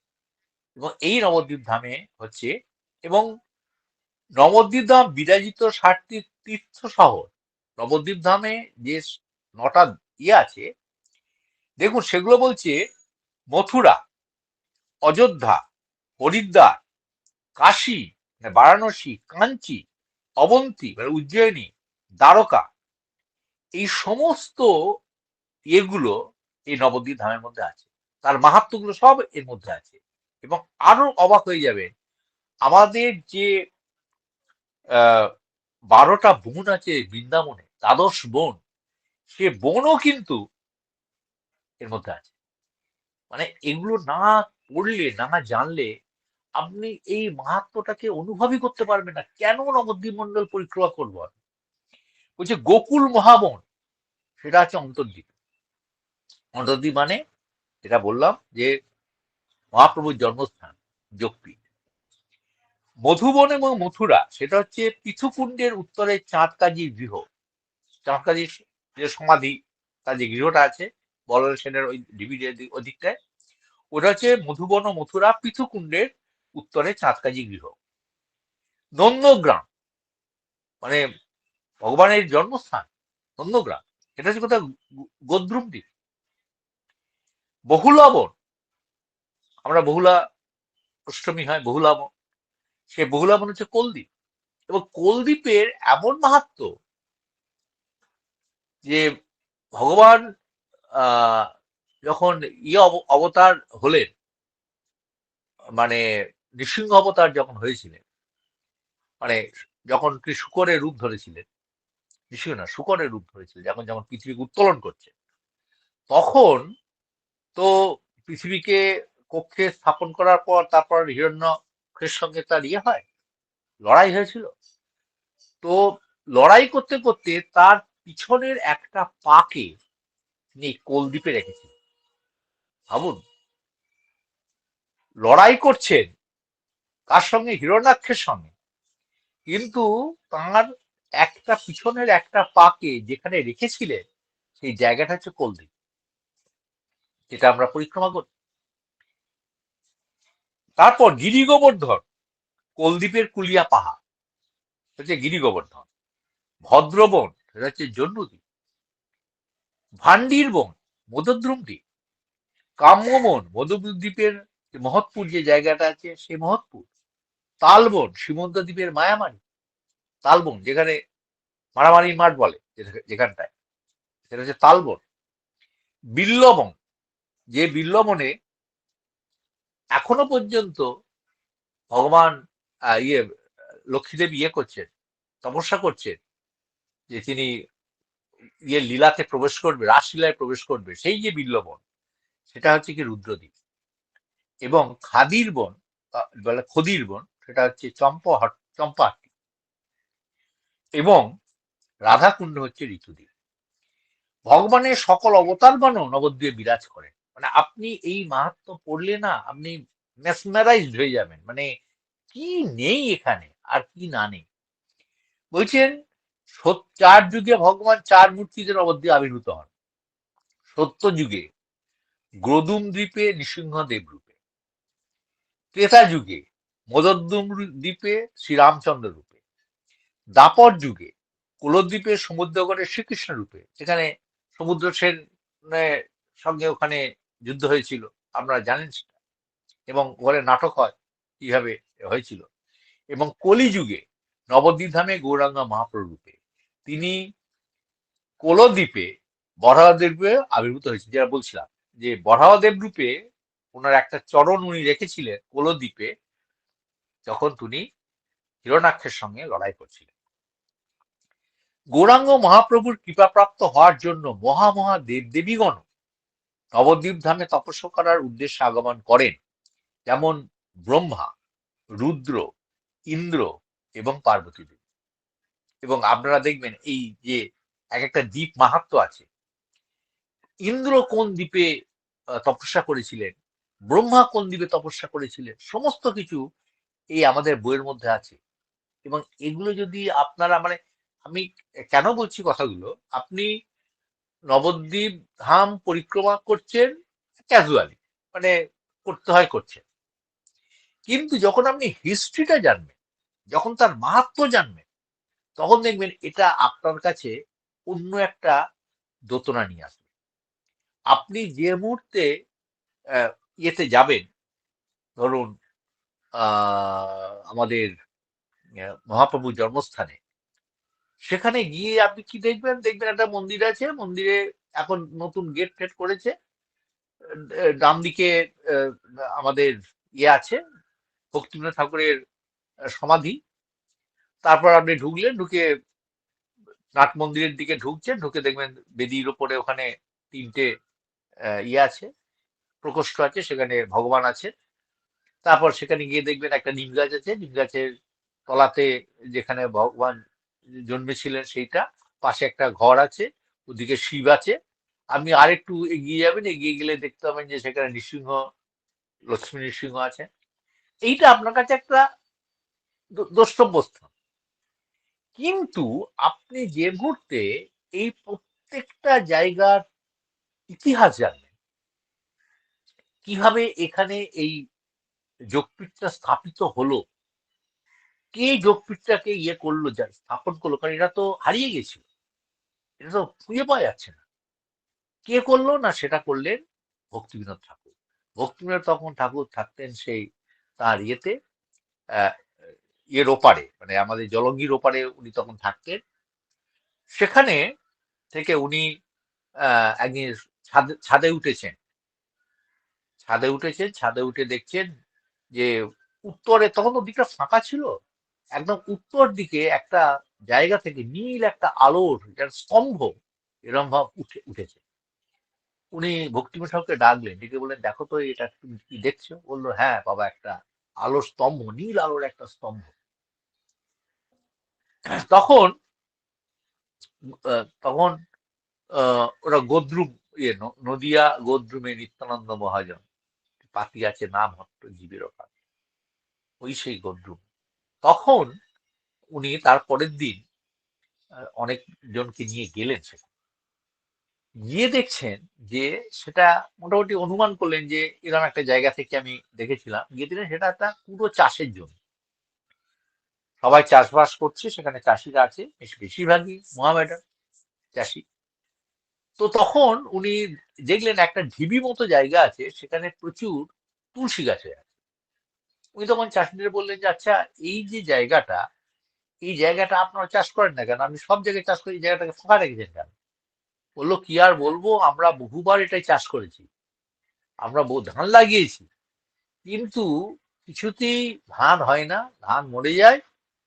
S1: এবং এই নবদ্বীপ ধামে হচ্ছে, এবং নবদ্বীপ ধাম বিরাজিত 60টি তীর্থ শহর। নবদ্বীপ ধামে যে 9টা ইয়ে আছে, দেখুন সেগুলো বলছে মথুরা, অযোধ্যা, হরিদ্বার, কাশী মানে বারাণসী, কাঞ্চি, অবন্তী মানে উজ্জয়িনী, দ্বারকা, এই সমস্ত এগুলো এই নবদ্বীপ ধামের মধ্যে আছে। তার মাহাত্ম্যগুলো সব এর মধ্যে আছে। এবং আরো অবাক হয়ে যাবেন, আমাদের যে 12টা বোন আছে বৃন্দাবনে, দ্বাদশ বোন, সে বোনও কিন্তু এর মধ্যে আছে। মানে এগুলো না পড়লে, না জানলে আপনি এই মাহাত্ম্যটাকে অনুভবই করতে পারবেন না। কেন নবদ্বীপ মন্ডল পরিক্রমা করবো আমি? বলছে গোকুল মহাবন, সেটা আছে অন্তর্দ্বীপ। অন্তর্দ্বীপ মানে যেটা বললাম যে মহাপ্রভুর জন্মস্থান, যোগপীঠ। মধুবন এবং মথুরা সেটা হচ্ছে পৃথুকুণ্ডের উত্তরে চাঁদকাজির গৃহ। চাঁদকাজির যে সমাধি, তার যে গৃহটা আছে বলরাম সেনের ওই ডিভিডের ওদিকটায়, ওটা হচ্ছে মধুবন ও মথুরা পৃথুকুণ্ডের উত্তরে চাঁদকাজি গৃহ। নন্দগ্রাম মানে ভগবানের জন্মস্থান, নন্দগ্রাম, এটা হচ্ছে কোথাও গোদ্রুম দ্বীপ। বহুলা বন, আমরা বহুলা অষ্টমী হয় বহুলা বন, সে বহুলা বন হচ্ছে কোলদ্বীপ। এবং কোলদ্বীপের এমন মাহাত্ম্য যে ভগবান যখন অবতার হলেন, মানে নৃসিংহ অবতার যখন হয়েছিলেন, মানে যখন শুকরের রূপ ধরেছিলেন, নৃসিংহ না শুকরের রূপ ধরেছিলেন, যখন যেমন পৃথিবীকে উত্তোলন করছে, তখন তো পৃথিবীকে কক্ষে স্থাপন করার পর তারপর হিরণ্যকের সঙ্গে তার হয়, লড়াই হয়েছিল। তো লড়াই করতে করতে তার পিছনের একটা পাকে তিনি কোলদ্বীপে রেখেছিলেন। ভাবুন, লড়াই করছেন কার সঙ্গে? হিরণ্যাক্ষের সঙ্গে, কিন্তু তার একটা পিছনের একটা পাকে যেখানে রেখেছিলেন সেই জায়গাটা হচ্ছে কোলদ্বীপ, যেটা আমরা পরিক্রমা করি। তারপর গিরি গোবর্ধন, কোলদ্বীপের কুলিয়া পাহাড় হচ্ছে গিরি গোবর্ধন। ভদ্রবন সেটা হচ্ছে জন্মদ্বীপ। ভান্ডির বন মধুদ্রুম দ্বীপ। কাম্যবন মধুদ্বীপের মহৎপুর যে জায়গাটা আছে সেই মহৎপুর। তালবন সীমন্ত দ্বীপের মায়ামারি। তালবন যেখানে মারামারি মাঠ বলে, যেখানটায়, সেটা হচ্ছে তালবন। বিল্লবন, যে বিল্লবনে এখনো পর্যন্ত ভগবান লক্ষ্মীদেব করছেন, তপস্যা করছেন, যে তিনি লীলাতে প্রবেশ করবে, রাসলীলায় প্রবেশ করবে, সেই যে বিল্লবন, সেটা হচ্ছে কি রুদ্রদ্বীপ। এবং খাদির বন বলে খদির বন, সেটা হচ্ছে চম্পাহাটি। এবং রাধাকুণ্ড হচ্ছে ঋতুদ্বীপ। ভগবানের সকল অবতারগণও নবদ্বীপে বিরাজ করেন। মানে আপনি এই মাহাত্ম্য পড়লে না আপনি মেসমারাইজড হয়ে যাবেন, মানে কি নেই এখানে আর কি না নেই। বলছেন 4 যুগে ভগবান 4 মূর্তিতে নবদ্বীপে আবির্ভূত হন। সত্য যুগে গ্রদুম দ্বীপে নৃসিংহদেব রূপে, ত্রেতা যুগে মদদ্দুম দ্বীপে শ্রীরামচন্দ্র রূপে, দ্বাপর যুগে কুলদ্বীপে সমুদ্রগণের শ্রীকৃষ্ণ রূপে, যেখানে সমুদ্র সেনের সঙ্গে ওখানে যুদ্ধ হয়েছিল, আপনারা জানেন সেটা, এবং ওখানে নাটক হয় কিভাবে হয়েছিল। এবং কলিযুগে নবদ্বীপ ধামে গৌরাঙ্গ মহাপ্রভু রূপে তিনি কোলদ্বীপে বরাহদেবে আবির্ভূত হয়েছে। যেটা বলছিলাম যে বরাহদেব রূপে ওনার একটা চরণ উনি রেখেছিলেন কোলদ্বীপে, যখন তিনি হিরণাক্ষের সঙ্গে লড়াই করছিলেন। গৌরাঙ্গ মহাপ্রভুর কৃপাপ্রাপ্ত হওয়ার জন্য মহা দেবদেবীগণ নবদ্বীপ ধামে তপস্যা করার উদ্দেশ্যে আগমন করেন, যেমন ব্রহ্মা, রুদ্র, ইন্দ্র এবং পার্বতী দেবী। এবং আপনারা দেখবেন এই যে এক একটা দ্বীপ মাহাত্ম্য আছে। ইন্দ্র কোন দ্বীপে তপস্যা করেছিলেন, ব্রহ্মা কোন দ্বীপে তপস্যা করেছিলেন, সমস্ত কিছু এই আমাদের বইয়ের মধ্যে আছে। এবং এগুলো যদি আপনারা মানে আমি কেন বলছি কথাগুলো, আপনি নবদ্বীপ ধাম পরিক্রমা করছেন ক্যাজুয়ালি, মানে করতে হয় করছেন, কিন্তু যখন আপনি হিস্ট্রিটা জানবেন, যখন তার মাহাত্ম্য জানবেন, তখন দেখবেন এটা আপনার কাছে অন্য একটা দোতনা নিয়ে আসবে। আপনি যে মুহূর্তে ইয়েতে যাবেন, ধরুন আমাদের মহাপ্রভুর জন্মস্থানে, সেখানে গিয়ে আপনি কি দেখবেন, দেখবেন একটা মন্দির আছে, মন্দিরে এখন নতুন গেট ফেট করেছে, ডান দিকে আহ, আমাদের ইয়ে আছে, ভক্তিবিনোদ ঠাকুরের সমাধি। তারপর আপনি ঢুকলেন, ঢুকে নাট মন্দিরের দিকে ঢুকছেন, ঢুকে দেখবেন বেদির ওপরে ওখানে তিনটে ইয়ে আছে, প্রকোষ্ঠ আছে, সেখানে ভগবান আছে। তারপর সেখানে গিয়ে দেখবেন একটা নিম গাছ আছে, নিম গাছের তলাতে যেখানে ভগবান জন্মেছিলেন সেইটা, পাশে একটা ঘর আছে, ওদিকে শিব আছে। আপনি আরেকটু এগিয়ে যাবেন, এগিয়ে গেলে দেখতে পাবেন যে সেখানে নৃসিংহ, লক্ষ্মী নৃসিংহ আছে। এইটা আপনার কাছে একটা দ্রষ্টব্য স্থান। কিন্তু আপনি যে মুহূর্তে এই প্রত্যেকটা জায়গার ইতিহাস জানবেন, কিভাবে এখানে এই যোগপীঠটা স্থাপিত হলো, কে যোগপীঠটাকে ইয়ে করলো, যা স্থাপন করলো, কারণ এটা তো হারিয়ে গেছিল, এটা তো খুঁজে পাওয়া যাচ্ছে না। কে করলো না, সেটা করলেন ভক্তিবিনোদ ঠাকুর। ভক্তিবিনোদ তখন ঠাকুর থাকতেন সেই তার ইয়েতে, আহ, ইয়ের ওপারে, মানে আমাদের জলঙ্গির ওপারে উনি তখন থাকতেন। সেখানে থেকে উনি একদিন ছাদে ছাদে উঠেছেন, ছাদে উঠে দেখছেন যে উত্তরে, তখন তো দিকটা ফাঁকা ছিল, একদম উত্তর দিকে একটা জায়গা থেকে নীল একটা আলোর যার স্তম্ভ এরম ভাব উঠেছে। উনি ভক্তিময় ঠাকুরকে ডাকলেন, ডেকে বললেন, দেখো তো এটা তুমি কি দেখছো? বললো, হ্যাঁ বাবা, একটা আলোর স্তম্ভ, নীল আলোর একটা স্তম্ভ। তখন তখন ওরা গোদ্রুম, নদিয়া গোদ্রুমে নিত্যানন্দ মহাজন পাতি আছে নাম হট্ট জীবের ওপর, ওই সেই গোদ্রুম। তখন উনি তার পরের দিন অনেক জনকে নিয়ে গেলেন সেখানে, গিয়ে দেখছেন যে সেটা মোটামুটি অনুমান করলেন যে এরকম একটা জায়গা থেকে আমি দেখেছিলাম, গিয়ে দিলেন সেটা একটা পুরো চাষের জমি, সবাই চাষবাস করছে, সেখানে চাষিরা আছে, বেশিরভাগই মহামেডান চাষি। তো তখন উনি দেখলেন একটা ঢিবি মতো জায়গা আছে, সেখানে প্রচুর তুলসী গাছ হয়ে আছে। উনি তখন চাষিদের বললেন যে, আচ্ছা, এই যে জায়গাটা, এই জায়গাটা আপনারা চাষ করেন না কেন? আপনি সব জায়গায় চাষ করে এই জায়গাটাকে ফাঁকা রেখেছেন কেন? বললো, কি আর বলবো, আমরা বহুবার এটাই চাষ করেছি, আমরা ধান লাগিয়েছি, কিন্তু কিছুতেই ধান হয় না, ধান মরে যায়,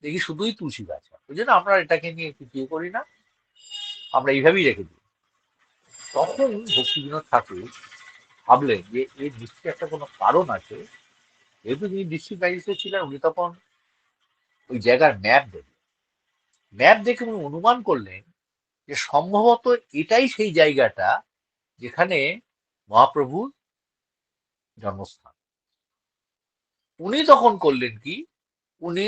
S1: দেখি শুধুই তুলসী গাছ হয়। ওই জন্য আমরা এটাকে নিয়ে কিছু ইয়ে করি না, আমরা এইভাবেই রেখে দিই। তখন ভক্তিবিনোদ ঠাকুর ভাবলেন যে এর নিশ্চয়ই একটা কোনো কারণ আছে। যেহেতু তিনি ডিস্ট্রিক্ট ম্যাজিস্ট্রেট ছিলেন, উনি তখন ওই জায়গার ম্যাপ দেখলেন। ম্যাপ দেখে উনি অনুমান করলেন যে সম্ভবত এটাই সেই জায়গাটা যেখানে মহাপ্রভুর জন্মস্থান। উনি তখন করলেন কি, উনি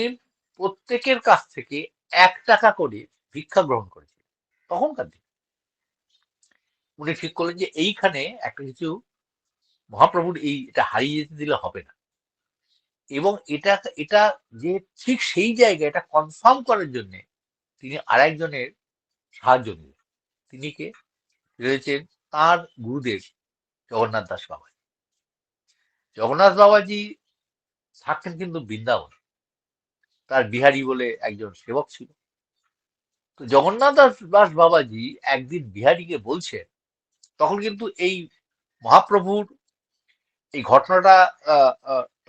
S1: প্রত্যেকের কাছ থেকে 1 টাকা করে ভিক্ষা গ্রহণ করেছিলেন তখনকার দিনে। উনি ঠিক করলেন যে এইখানে একটা কিছু, মহাপ্রভুর এটা হারিয়ে যেতে দিলে হবে না। এবং এটা এটা যে ঠিক সেই জায়গায়, এটা কনফার্ম করার জন্য তিনি আরেকজনের সাহায্য নিলেন। তিনি কে? রয়েছেন তার গুরুদেব জগন্নাথ দাস বাবাজি। জগন্নাথ বাবাজি থাকতেন কিন্তু বৃন্দাবন, তার বিহারী বলে একজন সেবক ছিল। তো জগন্নাথ দাস বাবাজি একদিন বিহারীকে বলছেন, তখন কিন্তু এই মহাপ্রভুর এই ঘটনাটা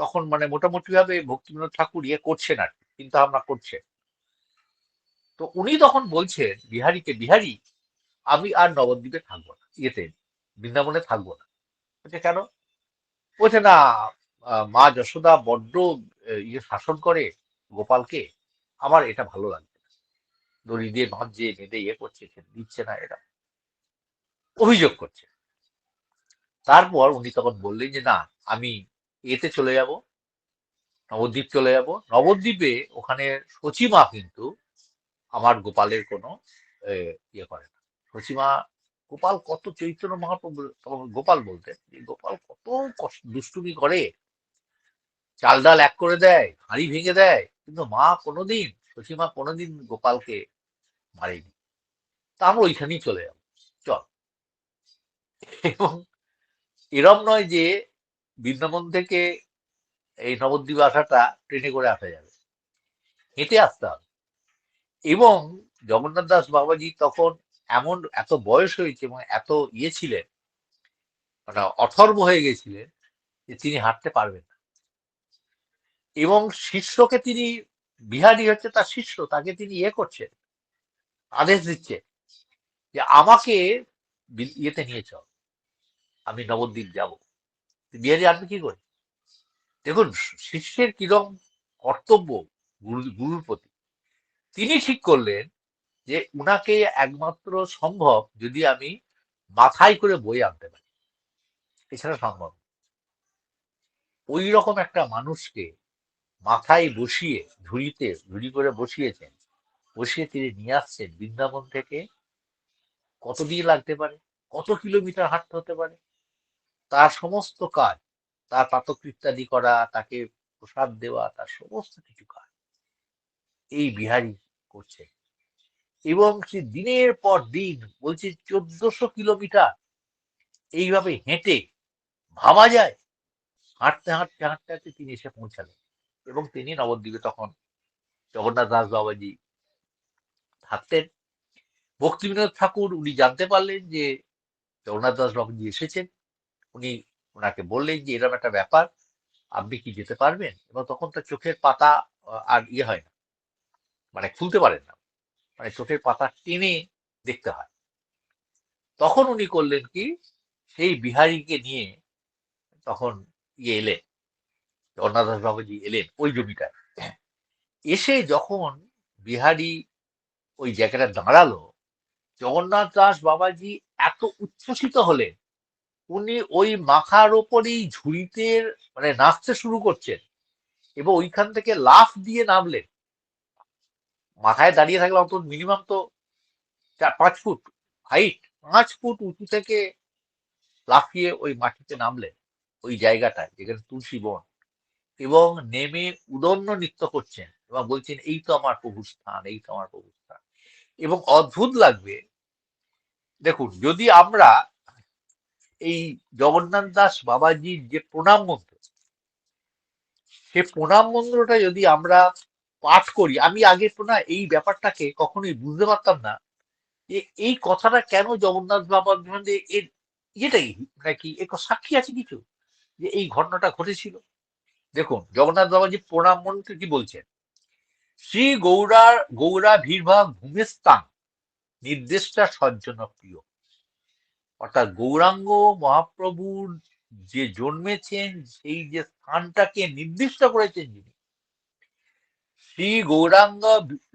S1: তখন মানে মোটামুটি ভাবে ভক্তিবিনোদ ঠাকুর ইয়ে করছেন আর কি, চিন্তা ভাবনা করছে। তো উনি তখন বলছেন বিহারীকে, বিহারী, আমি আর নবদ্বীপে থাকবো না, ইয়েতে বৃন্দাবনে থাকবো না। বলছে, কেন? বলছে, না, মা যশোদা বড্ড ইয়ে শাসন করে গোপালকে, আমার এটা ভালো লাগবে না। দড়ি দিয়ে নজ্জে বেঁধে ইয়ে করছে, খেতে দিচ্ছে না, এরা অভিযোগ করছে। তারপর উনি তখন বললেন যে না, আমি এতে চলে যাব, নবদ্বীপ চলে যাব। নবদ্বীপে ওখানে সচিমা কিন্তু আমার গোপালের কোনো ইয়ে করে না। সচিমা গোপাল কত, চৈতন্য মহাপ্রভু তখন গোপাল বলতেন যে গোপাল কত দুষ্টুমি করে, চাল ডাল এক করে দেয়, হাঁড়ি ভেঙে দেয়, কিন্তু মা কোনোদিন, সচিমা কোনোদিন গোপালকে মারেনি। তা আমরা ওইখানেই চলে যাবো, চল। এবং এরম নয় যে বৃন্দাবন থেকে এই নবদ্বীপে আসাটা ট্রেনে করে আসা যাবে, হেঁটে আসতে হবে। এবং জগন্নাথ দাস বাবাজি তখন এমন এত বয়স হয়েছে এবং এত ইয়ে ছিলেন, মানে অথর্ব হয়ে গেছিলেন যে তিনি হাঁটতে পারবেন না। এবং শিষ্যকে তিনি, বিহারী হচ্ছে তার শিষ্য, তাকে তিনি ইয়ে করছেন, আদেশ দিচ্ছে যে আমাকে ইয়েতে নিয়ে চল, আমি নবদ্বীপ যাব। বিহারী আনবে কি করে? দেখুন শিষ্যের কিরম কর্তব্য গুরুর প্রতি। তিনি ঠিক করলেন যে উনাকে একমাত্র সম্ভব যদি আমি মাথায় করে বই আনতে পারি, এছাড়া সম্ভব না। ওই রকম একটা মানুষকে মাথায় বসিয়ে, ঝুড়িতে ঝুড়ি করে বসিয়েছেন, বসিয়ে তিনি নিয়ে আসছেন বৃন্দাবন থেকে। কত দিন লাগতে পারে, কত কিলোমিটার হাঁটতে হতে পারে, তার সমস্ত কাজ, তার প্রাতকৃত্যাদি করা, তাকে প্রসাদ দেওয়া, তার সমস্ত কিছু কাজ এই বিহারী করছে। এবং সে দিনের পর দিন, বলছে 1400 কিলোমিটার এইভাবে হেঁটে, ভাবা যায়? হাঁটতে হাঁটতে হাঁটতে হাঁটতে তিনি এসে পৌঁছালেন। এবং তিনি নবদ্বীপে তখন জগন্নাথ দাস বাবাজি থাকতেন। ভক্তিবিনোদ ঠাকুর উনি জানতে পারলেন যে জগন্নাথ দাস বাবাজি এসেছেন। উনি ওনাকে বললেন যে এরকম একটা ব্যাপার, আপনি কি যেতে পারবেন? এবং তখন তার চোখের পাতা আর ইয়ে হয় না, মানে খুলতে পারেন না, মানে চোখের পাতা টেনে দেখতে হয়। তখন উনি করলেন কি, সেই বিহারীকে নিয়ে তখন ইয়ে এলেন, জগন্নাথ দাস বাবাজি এলেন ওই জমিটায়। এসে যখন বিহারী ওই জায়গাটা দাঁড়ালো, জগন্নাথ দাস বাবাজি এত উচ্ছ্বসিত হলেন, উনি ওই মাথার ওপরেই ঝুড়িতে মানে নাচতে শুরু করছেন এবং ওইখান থেকে লাফ দিয়ে নামলেন। মাথায় দাঁড়িয়ে থাকলে অন্তত মিনিমাম তো 4-5 ফুট হাইট, 5 ফুট উঁচু থেকে লাফিয়ে ওই মাটিতে নামলেন, ওই জায়গাটায় যেখানে তুলসী বন। এবং নেমে উদন্য নৃত্য করছেন এবং বলছেন এই তো আমার প্রভুর স্থান, এই তো আমার প্রভুর স্থান। এবং অদ্ভুত লাগবে, দেখুন যদি আমরা এই জগন্নাথ দাস বাবাজির যে প্রণাম মন্ত্র, সে প্রণাম মন্ত্রটা যদি আমরা পাঠ করি, আমি আগে তো না এই ব্যাপারটাকে কখনোই বুঝতে পারতাম না যে এই কথাটা কেন জগন্নাথ বাবার মধ্যে এর ইয়েটাই নাকি একটু সাক্ষী আছে কিছু যে এই ঘটনাটা ঘটেছিল। দেখুন জগন্নাথ বাবাজি প্রণাম মন্ত্রে কি বলছেন, শ্রী গৌরা ভীরভাগ ভূমিস্থান নির্দেশটা সজ্জন প্রিয়। অর্থাৎ গৌরাঙ্গ মহাপ্রভুর যে জন্মেছেন সেই যে স্থানটাকে নির্দিষ্ট করেছেন যিনি, শ্রী গৌরাঙ্গ,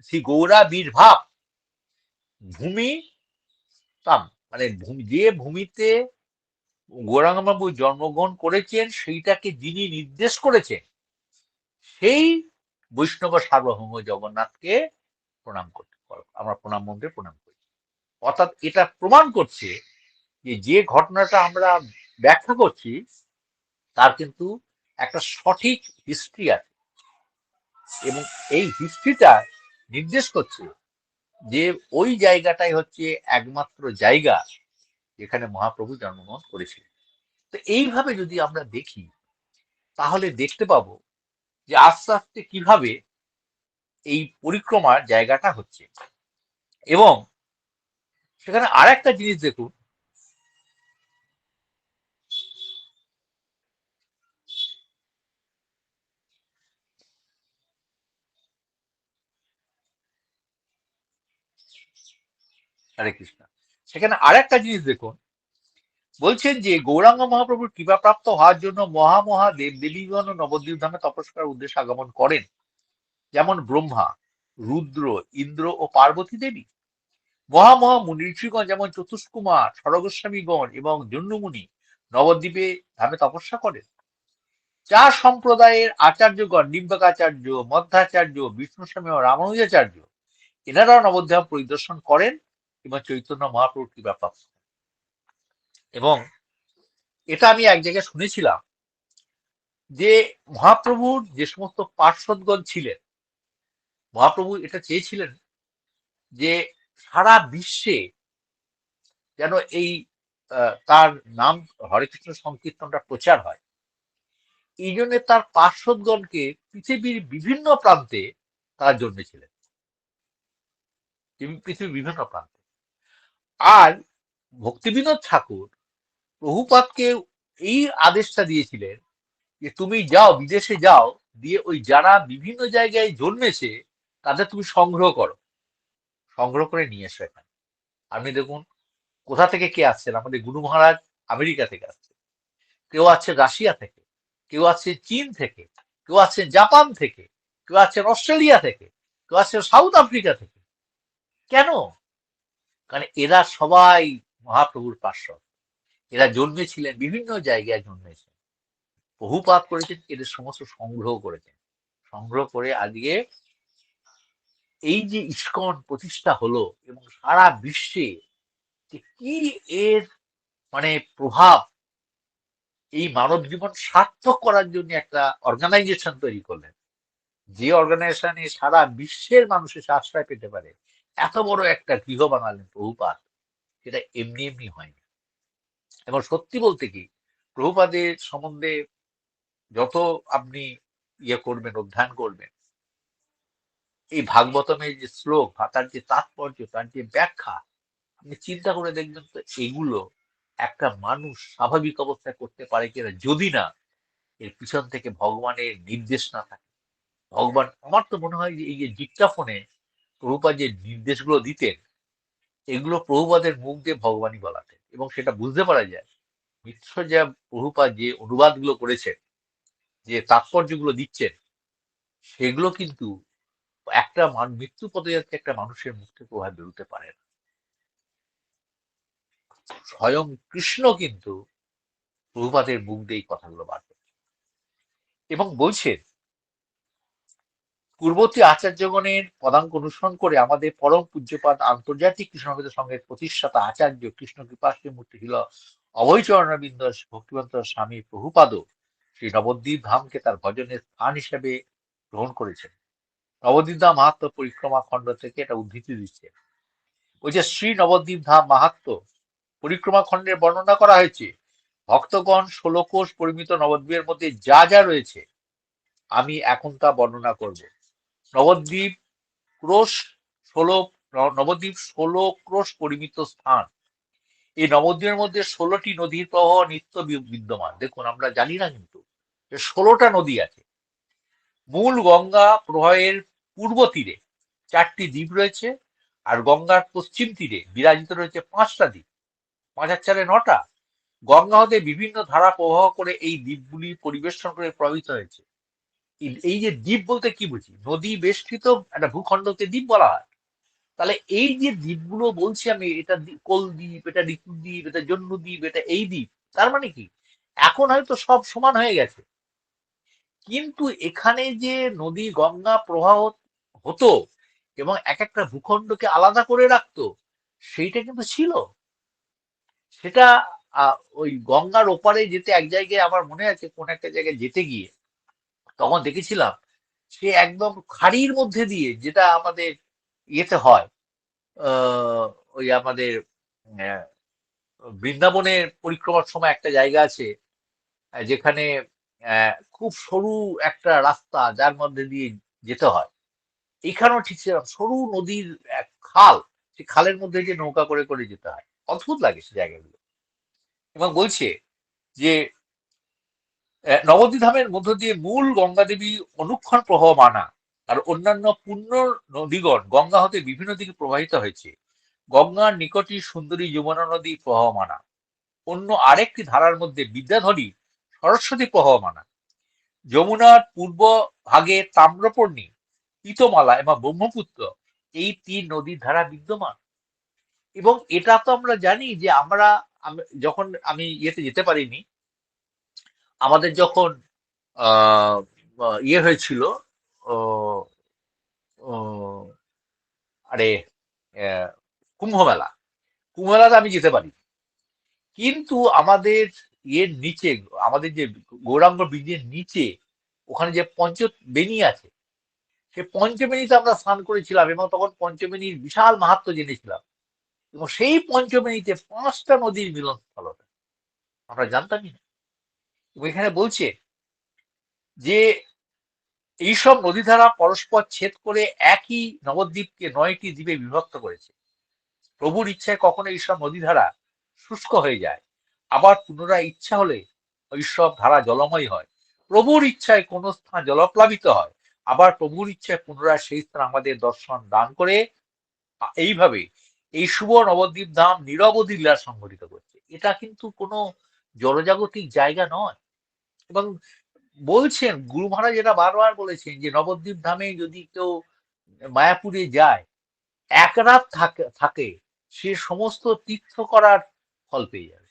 S1: শ্রী গৌরা বীরভাব ভূমি তাম, মানে যে ভূমিতে গৌরাঙ্গ বাবু জন্মগ্রহণ করেছেন সেইটাকে যিনি নির্দেশ করেছেন, সেই বৈষ্ণব সার্বভৌম জগন্নাথকে প্রণাম করতে পারো, আমরা প্রণাম মন্ত্রে প্রণাম করি। অর্থাৎ এটা প্রমাণ করছে যে যে ঘটনাটা আমরা ব্যাখ্যা করছি তার কিন্তু একটা সঠিক হিস্ট্রি আছে। এবং এই হিস্ট্রিটা নির্দেশ করছে যে ওই জায়গাটাই হচ্ছে একমাত্র জায়গা যেখানে মহাপ্রভু জন্মগ্রহণ করেছিলেন। তো এইভাবে যদি আমরা দেখি তাহলে দেখতে পাবো যে আস্তে আস্তে কিভাবে এই পরিক্রমার জায়গাটা হচ্ছে। এবং সেখানে আর একটা জিনিস দেখুন, হরে কৃষ্ণ, সেখানে আর একটা জিনিস দেখুন, বলছেন যে গৌরাঙ্গ মহাপ্রভুর কৃপাপ্রাপ্ত হওয়ার জন্য মহাদেব দেবীগণ নবদ্বীপ ধামে তপস্যার উদ্দেশ্যে আগমন করেন। যেমন ব্রহ্মা রুদ্র, ইন্দ্র ও পার্বতী দেবী। মহামহা ঋষিগণ যেমন চতুষ্কুমার, স্বর্গস্বামীগণ এবং জন্যুমুনি নবদ্বীপে ধামে তপস্যা করেন। চার সম্প্রদায়ের আচার্যগণ নিম্বাকাচার্য, মধ্যাচার্য, বিষ্ণুস্বামী ও রামানুজাচার্য এনারাও নবদ্বীপ পরিদর্শন করেন এবং চৈতন্য মহাপ্রভুর কৃপা প্রাপ্ত হন। এবং এটা আমি এক জায়গায় শুনেছিলাম যে মহাপ্রভুর যে সমস্ত পার্শ্বদগণ ছিলেন, মহাপ্রভু এটা চেয়েছিলেন যে সারা বিশ্বে যেন এই তার নাম হরে কৃষ্ণ সংকীর্তনটা প্রচার হয়। এই জন্য তার পার্শ্বদগণকে পৃথিবীর বিভিন্ন প্রান্তে তারা জন্মেছিলেন, পৃথিবীর বিভিন্ন প্রান্তে। আর ভক্তিবিনোদ ঠাকুর প্রভুপাদকে এই আদেশটা দিয়েছিলেন যে তুমি যাও, বিদেশে যাও, দিয়ে ওই যারা বিভিন্ন জায়গায় জন্মেছে তাদের তুমি সংগ্রহ করো, সংগ্রহ করে নিয়ে এসো এখানে। আপনি দেখুন কোথা থেকে কে আসছেন, আমাদের গুরু মহারাজ আমেরিকা থেকে আসছে, কেউ আছে রাশিয়া থেকে, কেউ আছে চীন থেকে, কেউ আছে জাপান থেকে, কেউ আছে অস্ট্রেলিয়া থেকে, কেউ আছে সাউথ আফ্রিকা থেকে। কেন? কারণ এরা সবাই মহাপ্রভুর পার্শ্বদ, এরা জন্মেছিলেন বিভিন্ন জায়গায়, জন্মেছেন, প্রভুপাত করেছেন, এদের সমস্ত সংগ্রহ করেছেন, সংগ্রহ করে আজকে এই যে ইস্কন প্রতিষ্ঠা হলো এবং সারা বিশ্বে যে কি এর মানে প্রভাব, এই মানব জীবন সার্থক করার জন্য একটা অর্গানাইজেশন তৈরি করলেন, যে অর্গানাইজেশনে সারা বিশ্বের মানুষের আশ্রয় পেতে পারে, এত বড় একটা গৃহ বানালেন প্রভুপাদ। সেটা এমনি এমনি হয়নি। এবং সত্যি বলতে কি, প্রভুপাদের সম্বন্ধে যত আপনি করবেন, অধ্যয়ন করবেন, এই ভাগবতমের যে শ্লোক, তার যে তাৎপর্য, তার যে ব্যাখ্যা, আপনি চিন্তা করে দেখবেন তো এগুলো একটা মানুষ স্বাভাবিক অবস্থায় করতে পারে কিনা, যদি না এর পিছন থেকে ভগবানের নির্দেশ না থাকে। ভগবান, আমার তো মনে হয় যে এই যে ডিক্টাফোনে প্রভুপাদ যে নির্দেশগুলো দিতেন, এগুলো প্রভুপাদের মুখ দিয়ে ভগবানই বলাতেন, এবং সেটা বুঝতে পারা যায় মিশ্র যা প্রভুপাদ যে অনুবাদগুলো করেছেন, যে তাৎপর্যগুলো দিচ্ছেন, সেগুলো কিন্তু একটা মৃত্যু পদযাত্রী একটা মানুষের মুখ থেকে ওভাবে বেরোতে পারে না। স্বয়ং কৃষ্ণ কিন্তু প্রভুপাদের মুখ দিয়ে এই কথাগুলো বার করছেন এবং বলছেন, পূর্ববর্তী আচার্যগণের পদাঙ্ক অনুসরণ করে আমাদের পরম পূজ্যপাদ আন্তর্জাতিক কৃষ্ণভক্ত সংঘের প্রতিষ্ঠাতা আচার্য কৃষ্ণ কৃপাশ্রী মূর্তি ছিল অভয়চরণবৃন্দ ভক্তিবন্ত স্বামী প্রভুপাদ শ্রী নবদ্বীপ ধামকে তার ভজনের স্থান হিসেবে গ্রহণ করেছেন। নবদ্বীপ ধাম মাহাত্ম পরিক্রমা খণ্ড থেকে এটা উদ্ধৃতি দিচ্ছে। ওই যে শ্রী নবদ্বীপ ধাম মাহাত্ম পরিক্রমা খণ্ডের বর্ণনা করা হয়েছে, ভক্তগণ 16 কোষ পরিমিত নবদ্বীপের মধ্যে যা যা রয়েছে আমি এখন তা বর্ণনা করব। নবদ্বীপ ক্রোশ 16, নবদ্বীপ 16 ক্রোশ পরিমিত স্থান। এই নবদ্বীপের মধ্যে 16টি নদীর প্রবাহ নিত্য বিদ্যমান। দেখুন, আমরা জানি না কিন্তু 16টা নদী আছে। মূল গঙ্গা প্রবাহের পূর্ব তীরে 4টি দ্বীপ রয়েছে, আর গঙ্গার পশ্চিম তীরে বিরাজিত রয়েছে 5টা দ্বীপ। 5 আর 4 9টা। গঙ্গা হতে বিভিন্ন ধারা প্রবাহ করে এই দ্বীপগুলি পরিবেশন করে প্রভাবিত হয়েছে। এই যে দ্বীপ বলতে কি বুঝি, নদী বেষ্টিত একটা ভূখণ্ডকে দ্বীপ বলা হয়। তাহলে এই যে দ্বীপগুলো বলছি আমি, এটা কোল দ্বীপ, এটা ঋতু দ্বীপ, এটা জন্য দ্বীপ, এটা এই দ্বীপ, তার মানে কি এখন হয়তো সব সমান হয়ে গেছে, কিন্তু এখানে যে নদী গঙ্গা প্রবাহ হতো এবং এক একটা ভূখণ্ডকে আলাদা করে রাখতো, সেইটা কিন্তু ছিল। সেটা ওই গঙ্গার ওপারে যেতে এক জায়গায় আমার মনে আছে, কোন একটা জায়গায় যেতে গিয়ে তখন দেখেছিলাম সে একদম খাড়ির মধ্যে দিয়ে, যেটা আমাদের ইয়েতে হয়, আহ, ওই আমাদের আহ, বৃন্দাবনের পরিক্রমার সময় একটা জায়গা আছে, যেখানে খুব সরু একটা রাস্তা যার মধ্যে দিয়ে যেতে হয়। এখানেও ঠিক সেরকম সরু নদীর এক খাল, সেই খালের মধ্যে যে নৌকা করে করে যেতে হয়, অদ্ভুত লাগে সে জায়গাগুলো। এবং বলছে যে নবদ্বীপ ধামের মধ্য দিয়ে মূল গঙ্গা দেবী অনুক্ষণ প্রবাহমানা, আর অন্যান্য পূর্ণ নদীগণ গঙ্গা হতে বিভিন্ন দিকে প্রবাহিত হয়েছে। গঙ্গার নিকটই সুন্দরী যমুনা নদী প্রবাহমানা। অন্য আরেকটি ধারার মধ্যে বিদ্যাধরী সরস্বতী প্রবাহমানা। যমুনার পূর্ব ভাগে তাম্রপর্ণী পিতমালা এবং ব্রহ্মপুত্র, এই ৩ নদীর ধারা বিদ্যমান। এবং এটা তো আমরা জানি যে যখন আমি ইয়েতে যেতে পারিনি, আমাদের যখন আহ ইয়ে হয়েছিল, ও ও, আরে আহ, কুম্ভ মেলা, কুম্ভ মেলাতে আমি যেতে পারি, কিন্তু আমাদের ইয়ের নিচে, আমাদের যে গৌরাঙ্গ ব্রিজের নিচে ওখানে যে পঞ্চবেণী আছে, সে পঞ্চবেণীতে আমরা স্নান করেছিলাম এবং তখন পঞ্চবেণীর বিশাল মাহাত্ম্য জেনেছিলাম। এবং সেই পঞ্চবেণীতে 5টা নদীর মিলনস্থল ওটা আমরা জানতামই না। এবং এখানে বলছে যে এইসব নদীধারা পরস্পর ছেদ করে একই নবদ্বীপকে 9টি দ্বীপে বিভক্ত করেছে। প্রভুর ইচ্ছায় কখনো এইসব নদীধারা শুষ্ক হয়ে যায়, আবার পুনরায় ইচ্ছা হলে এইসব ধারা জলময় হয়। প্রভুর ইচ্ছায় কোন স্থান জলপ্লাবিত হয়, আবার প্রভুর ইচ্ছায় পুনরায় সেই স্থান আমাদের দর্শন দান করে। এইভাবে এই শুভ নবদ্বীপ ধাম নিরবধি লীলা সংঘটিত করছে। এটা কিন্তু কোনো জলজাগতিক জায়গা নয়। এবং বলছেন গুরু মহারাজ এটা বারবার বলেছেন যে নবদ্বীপ ধামে যদি কেউ মায়াপুরে যায়, এক রাত থাকে, সে সমস্ত তীর্থ করার ফল পেয়ে যাবে।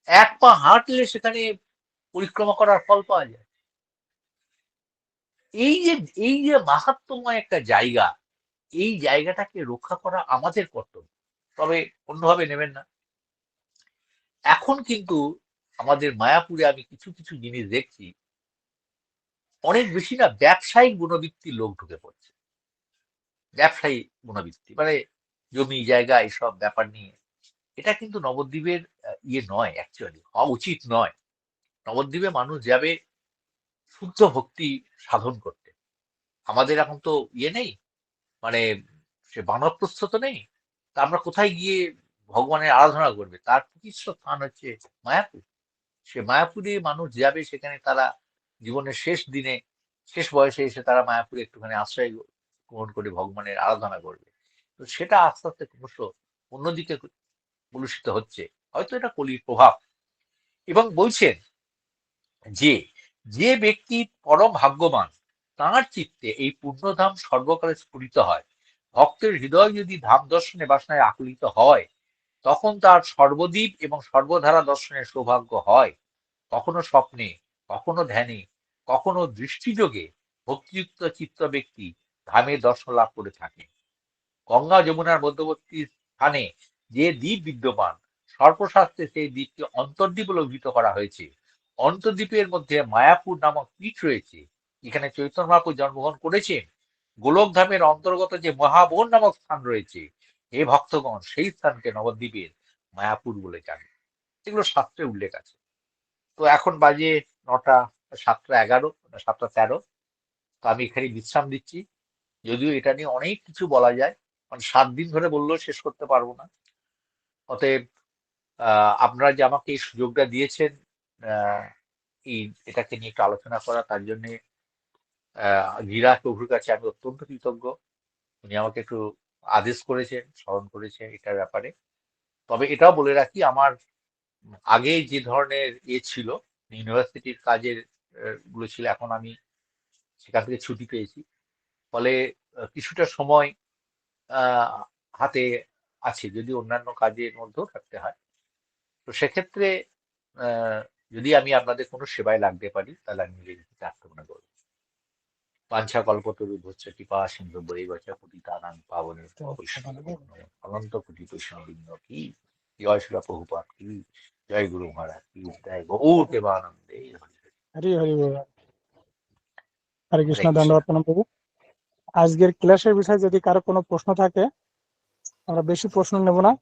S1: এক পা হাঁটলে সেখানে পরিক্রমা করার ফল পাওয়া যায়। এই যে এই যে মাহাত্ম্যময় একটা জায়গা, এই জায়গাটাকে রক্ষা করা আমাদের কর্তব্য। তবে অন্যভাবে নেবেন না। এখন কিন্তু আমাদের মায়াপুরে আমি কিছু কিছু জিনিস দেখছি, অনেক বেশি না ব্যবসায়িক গুণবৃত্তির লোক ঢুকে পড়ছে। ব্যবসায়ী গুণবৃত্তি মানে জমি জায়গা এসব ব্যাপার নিয়ে। এটা কিন্তু নবদ্বীপের ইয়ে নয়, অ্যাকচুয়ালি হওয়া উচিত নয়। নবদ্বীপে মানুষ যাবে শুদ্ধ ভক্তি সাধন করতে। আমাদের এখন তো ইয়ে নেই, মানে সে বানপ্রস্থ তো নেই। তা আমরা কোথায় গিয়ে ভগবানের আরাধনা করবে? তার প্রতিষ্ঠ স্থান হচ্ছে মায়াপুর। সে মায়াপুরে মানুষ যাবে, সেখানে তারা জীবনের শেষ দিনে, শেষ বয়সে এসে তারা মায়াপুরে একটুখানি আশ্রয় গ্রহণ করে ভগবানের আরাধনা করবে। তো সেটা আস্তে আস্তে ক্রমশ অন্যদিকে কলুষিত হচ্ছে। হয়তো এটা কলির প্রভাব। এবং বলছেন যে যে ব্যক্তি পরম ভাগ্যবান, তাঁর চিত্তে এই পুণ্যধাম সর্বকালে স্ফুরিত হয়। ভক্তের হৃদয় যদি ধাম দর্শনে বাসনায় আকুলিত হয়, তখন তার সর্বদ্বীপ এবং সর্বধারা দর্শনের সৌভাগ্য হয়। কখনো স্বপ্নে, কখনো ধ্যানে, কখনো দৃষ্টিযোগে ভক্তিযুক্ত চিত্ত ব্যক্তি ধামের দর্শন লাভ করে থাকে। গঙ্গা যমুনার মধ্যবর্তী স্থানে যে দ্বীপ বিদ্যমান, সর্পশাস্ত্রে সেই দ্বীপকে অন্তর্দ্বীপ বলে অভিহিত করা হয়েছে। অন্তর্দ্বীপের মধ্যে মায়াপুর নামক পীঠ রয়েছে। এখানে চৈতন্য মহাপ্রভু জন্মগ্রহণ করেছেন। গোলকধামের অন্তর্গত যে মহাবন নামক স্থান রয়েছে, হে ভক্তগণ, সেই স্থানকে নবদ্বীপের মায়াপুর বলে জানে। এগুলো শাস্ত্রে উল্লেখ আছে। তো এখন বাজে 9টা, 7টা 11, 7টা 13। তো আমি এখানে বিশ্রাম দিচ্ছি। যদিও এটা নিয়ে অনেক কিছু বলা যায়, মানে 7 দিন ধরে বললেও শেষ করতে পারবো না। অতএব আপনারা যে আমাকে এই সুযোগটা দিয়েছেন, আহ, এটাকে নিয়ে একটু আলোচনা করা, তার জন্য গিরা প্রভুর কাছে আমি অত্যন্ত কৃতজ্ঞ। উনি আমাকে একটু আদেশ করেছেন, স্মরণ করেছেন এটার ব্যাপারে। তবে এটাও বলে রাখি, আমার আগে যে ধরনের ছিল, ইউনিভার্সিটির কাজের গুলো ছিল, এখন আমি সেখান থেকে ছুটি পেয়েছি। ফলে কিছুটা সময় আহ, হাতে আছে, যদি অন্যান্য কাজের মধ্যেও থাকতে হয়। তো সেক্ষেত্রে আহ, যদি আমি আপনাদের কোনো সেবায় লাগতে পারি, তাহলে আমি নিজেকে প্রার্থনা করবো। বাঞ্ছা কল্পতরু ভূতশ্চ কৃপা সিন্ধু বৈবচ পতিতানাং পাবনে বৈষ্ণব অনন্ত কোটি বৈষ্ণববৃন্দ কি, জয় শিলা প্রভুপাদ কি, জয় গুরু মহারাজ কি, জয় গৌর দেবানন্দে।
S2: হরি হরি বল। হরে
S1: হরে
S2: কৃষ্ণ।
S1: কৃষ্ণ।
S2: দণ্ডবত প্রণাম প্রভু। আজকের ক্লাসের বিষয়ে যদি কারো কোনো প্রশ্ন থাকে, আমরা বেশি প্রশ্ন নেব না,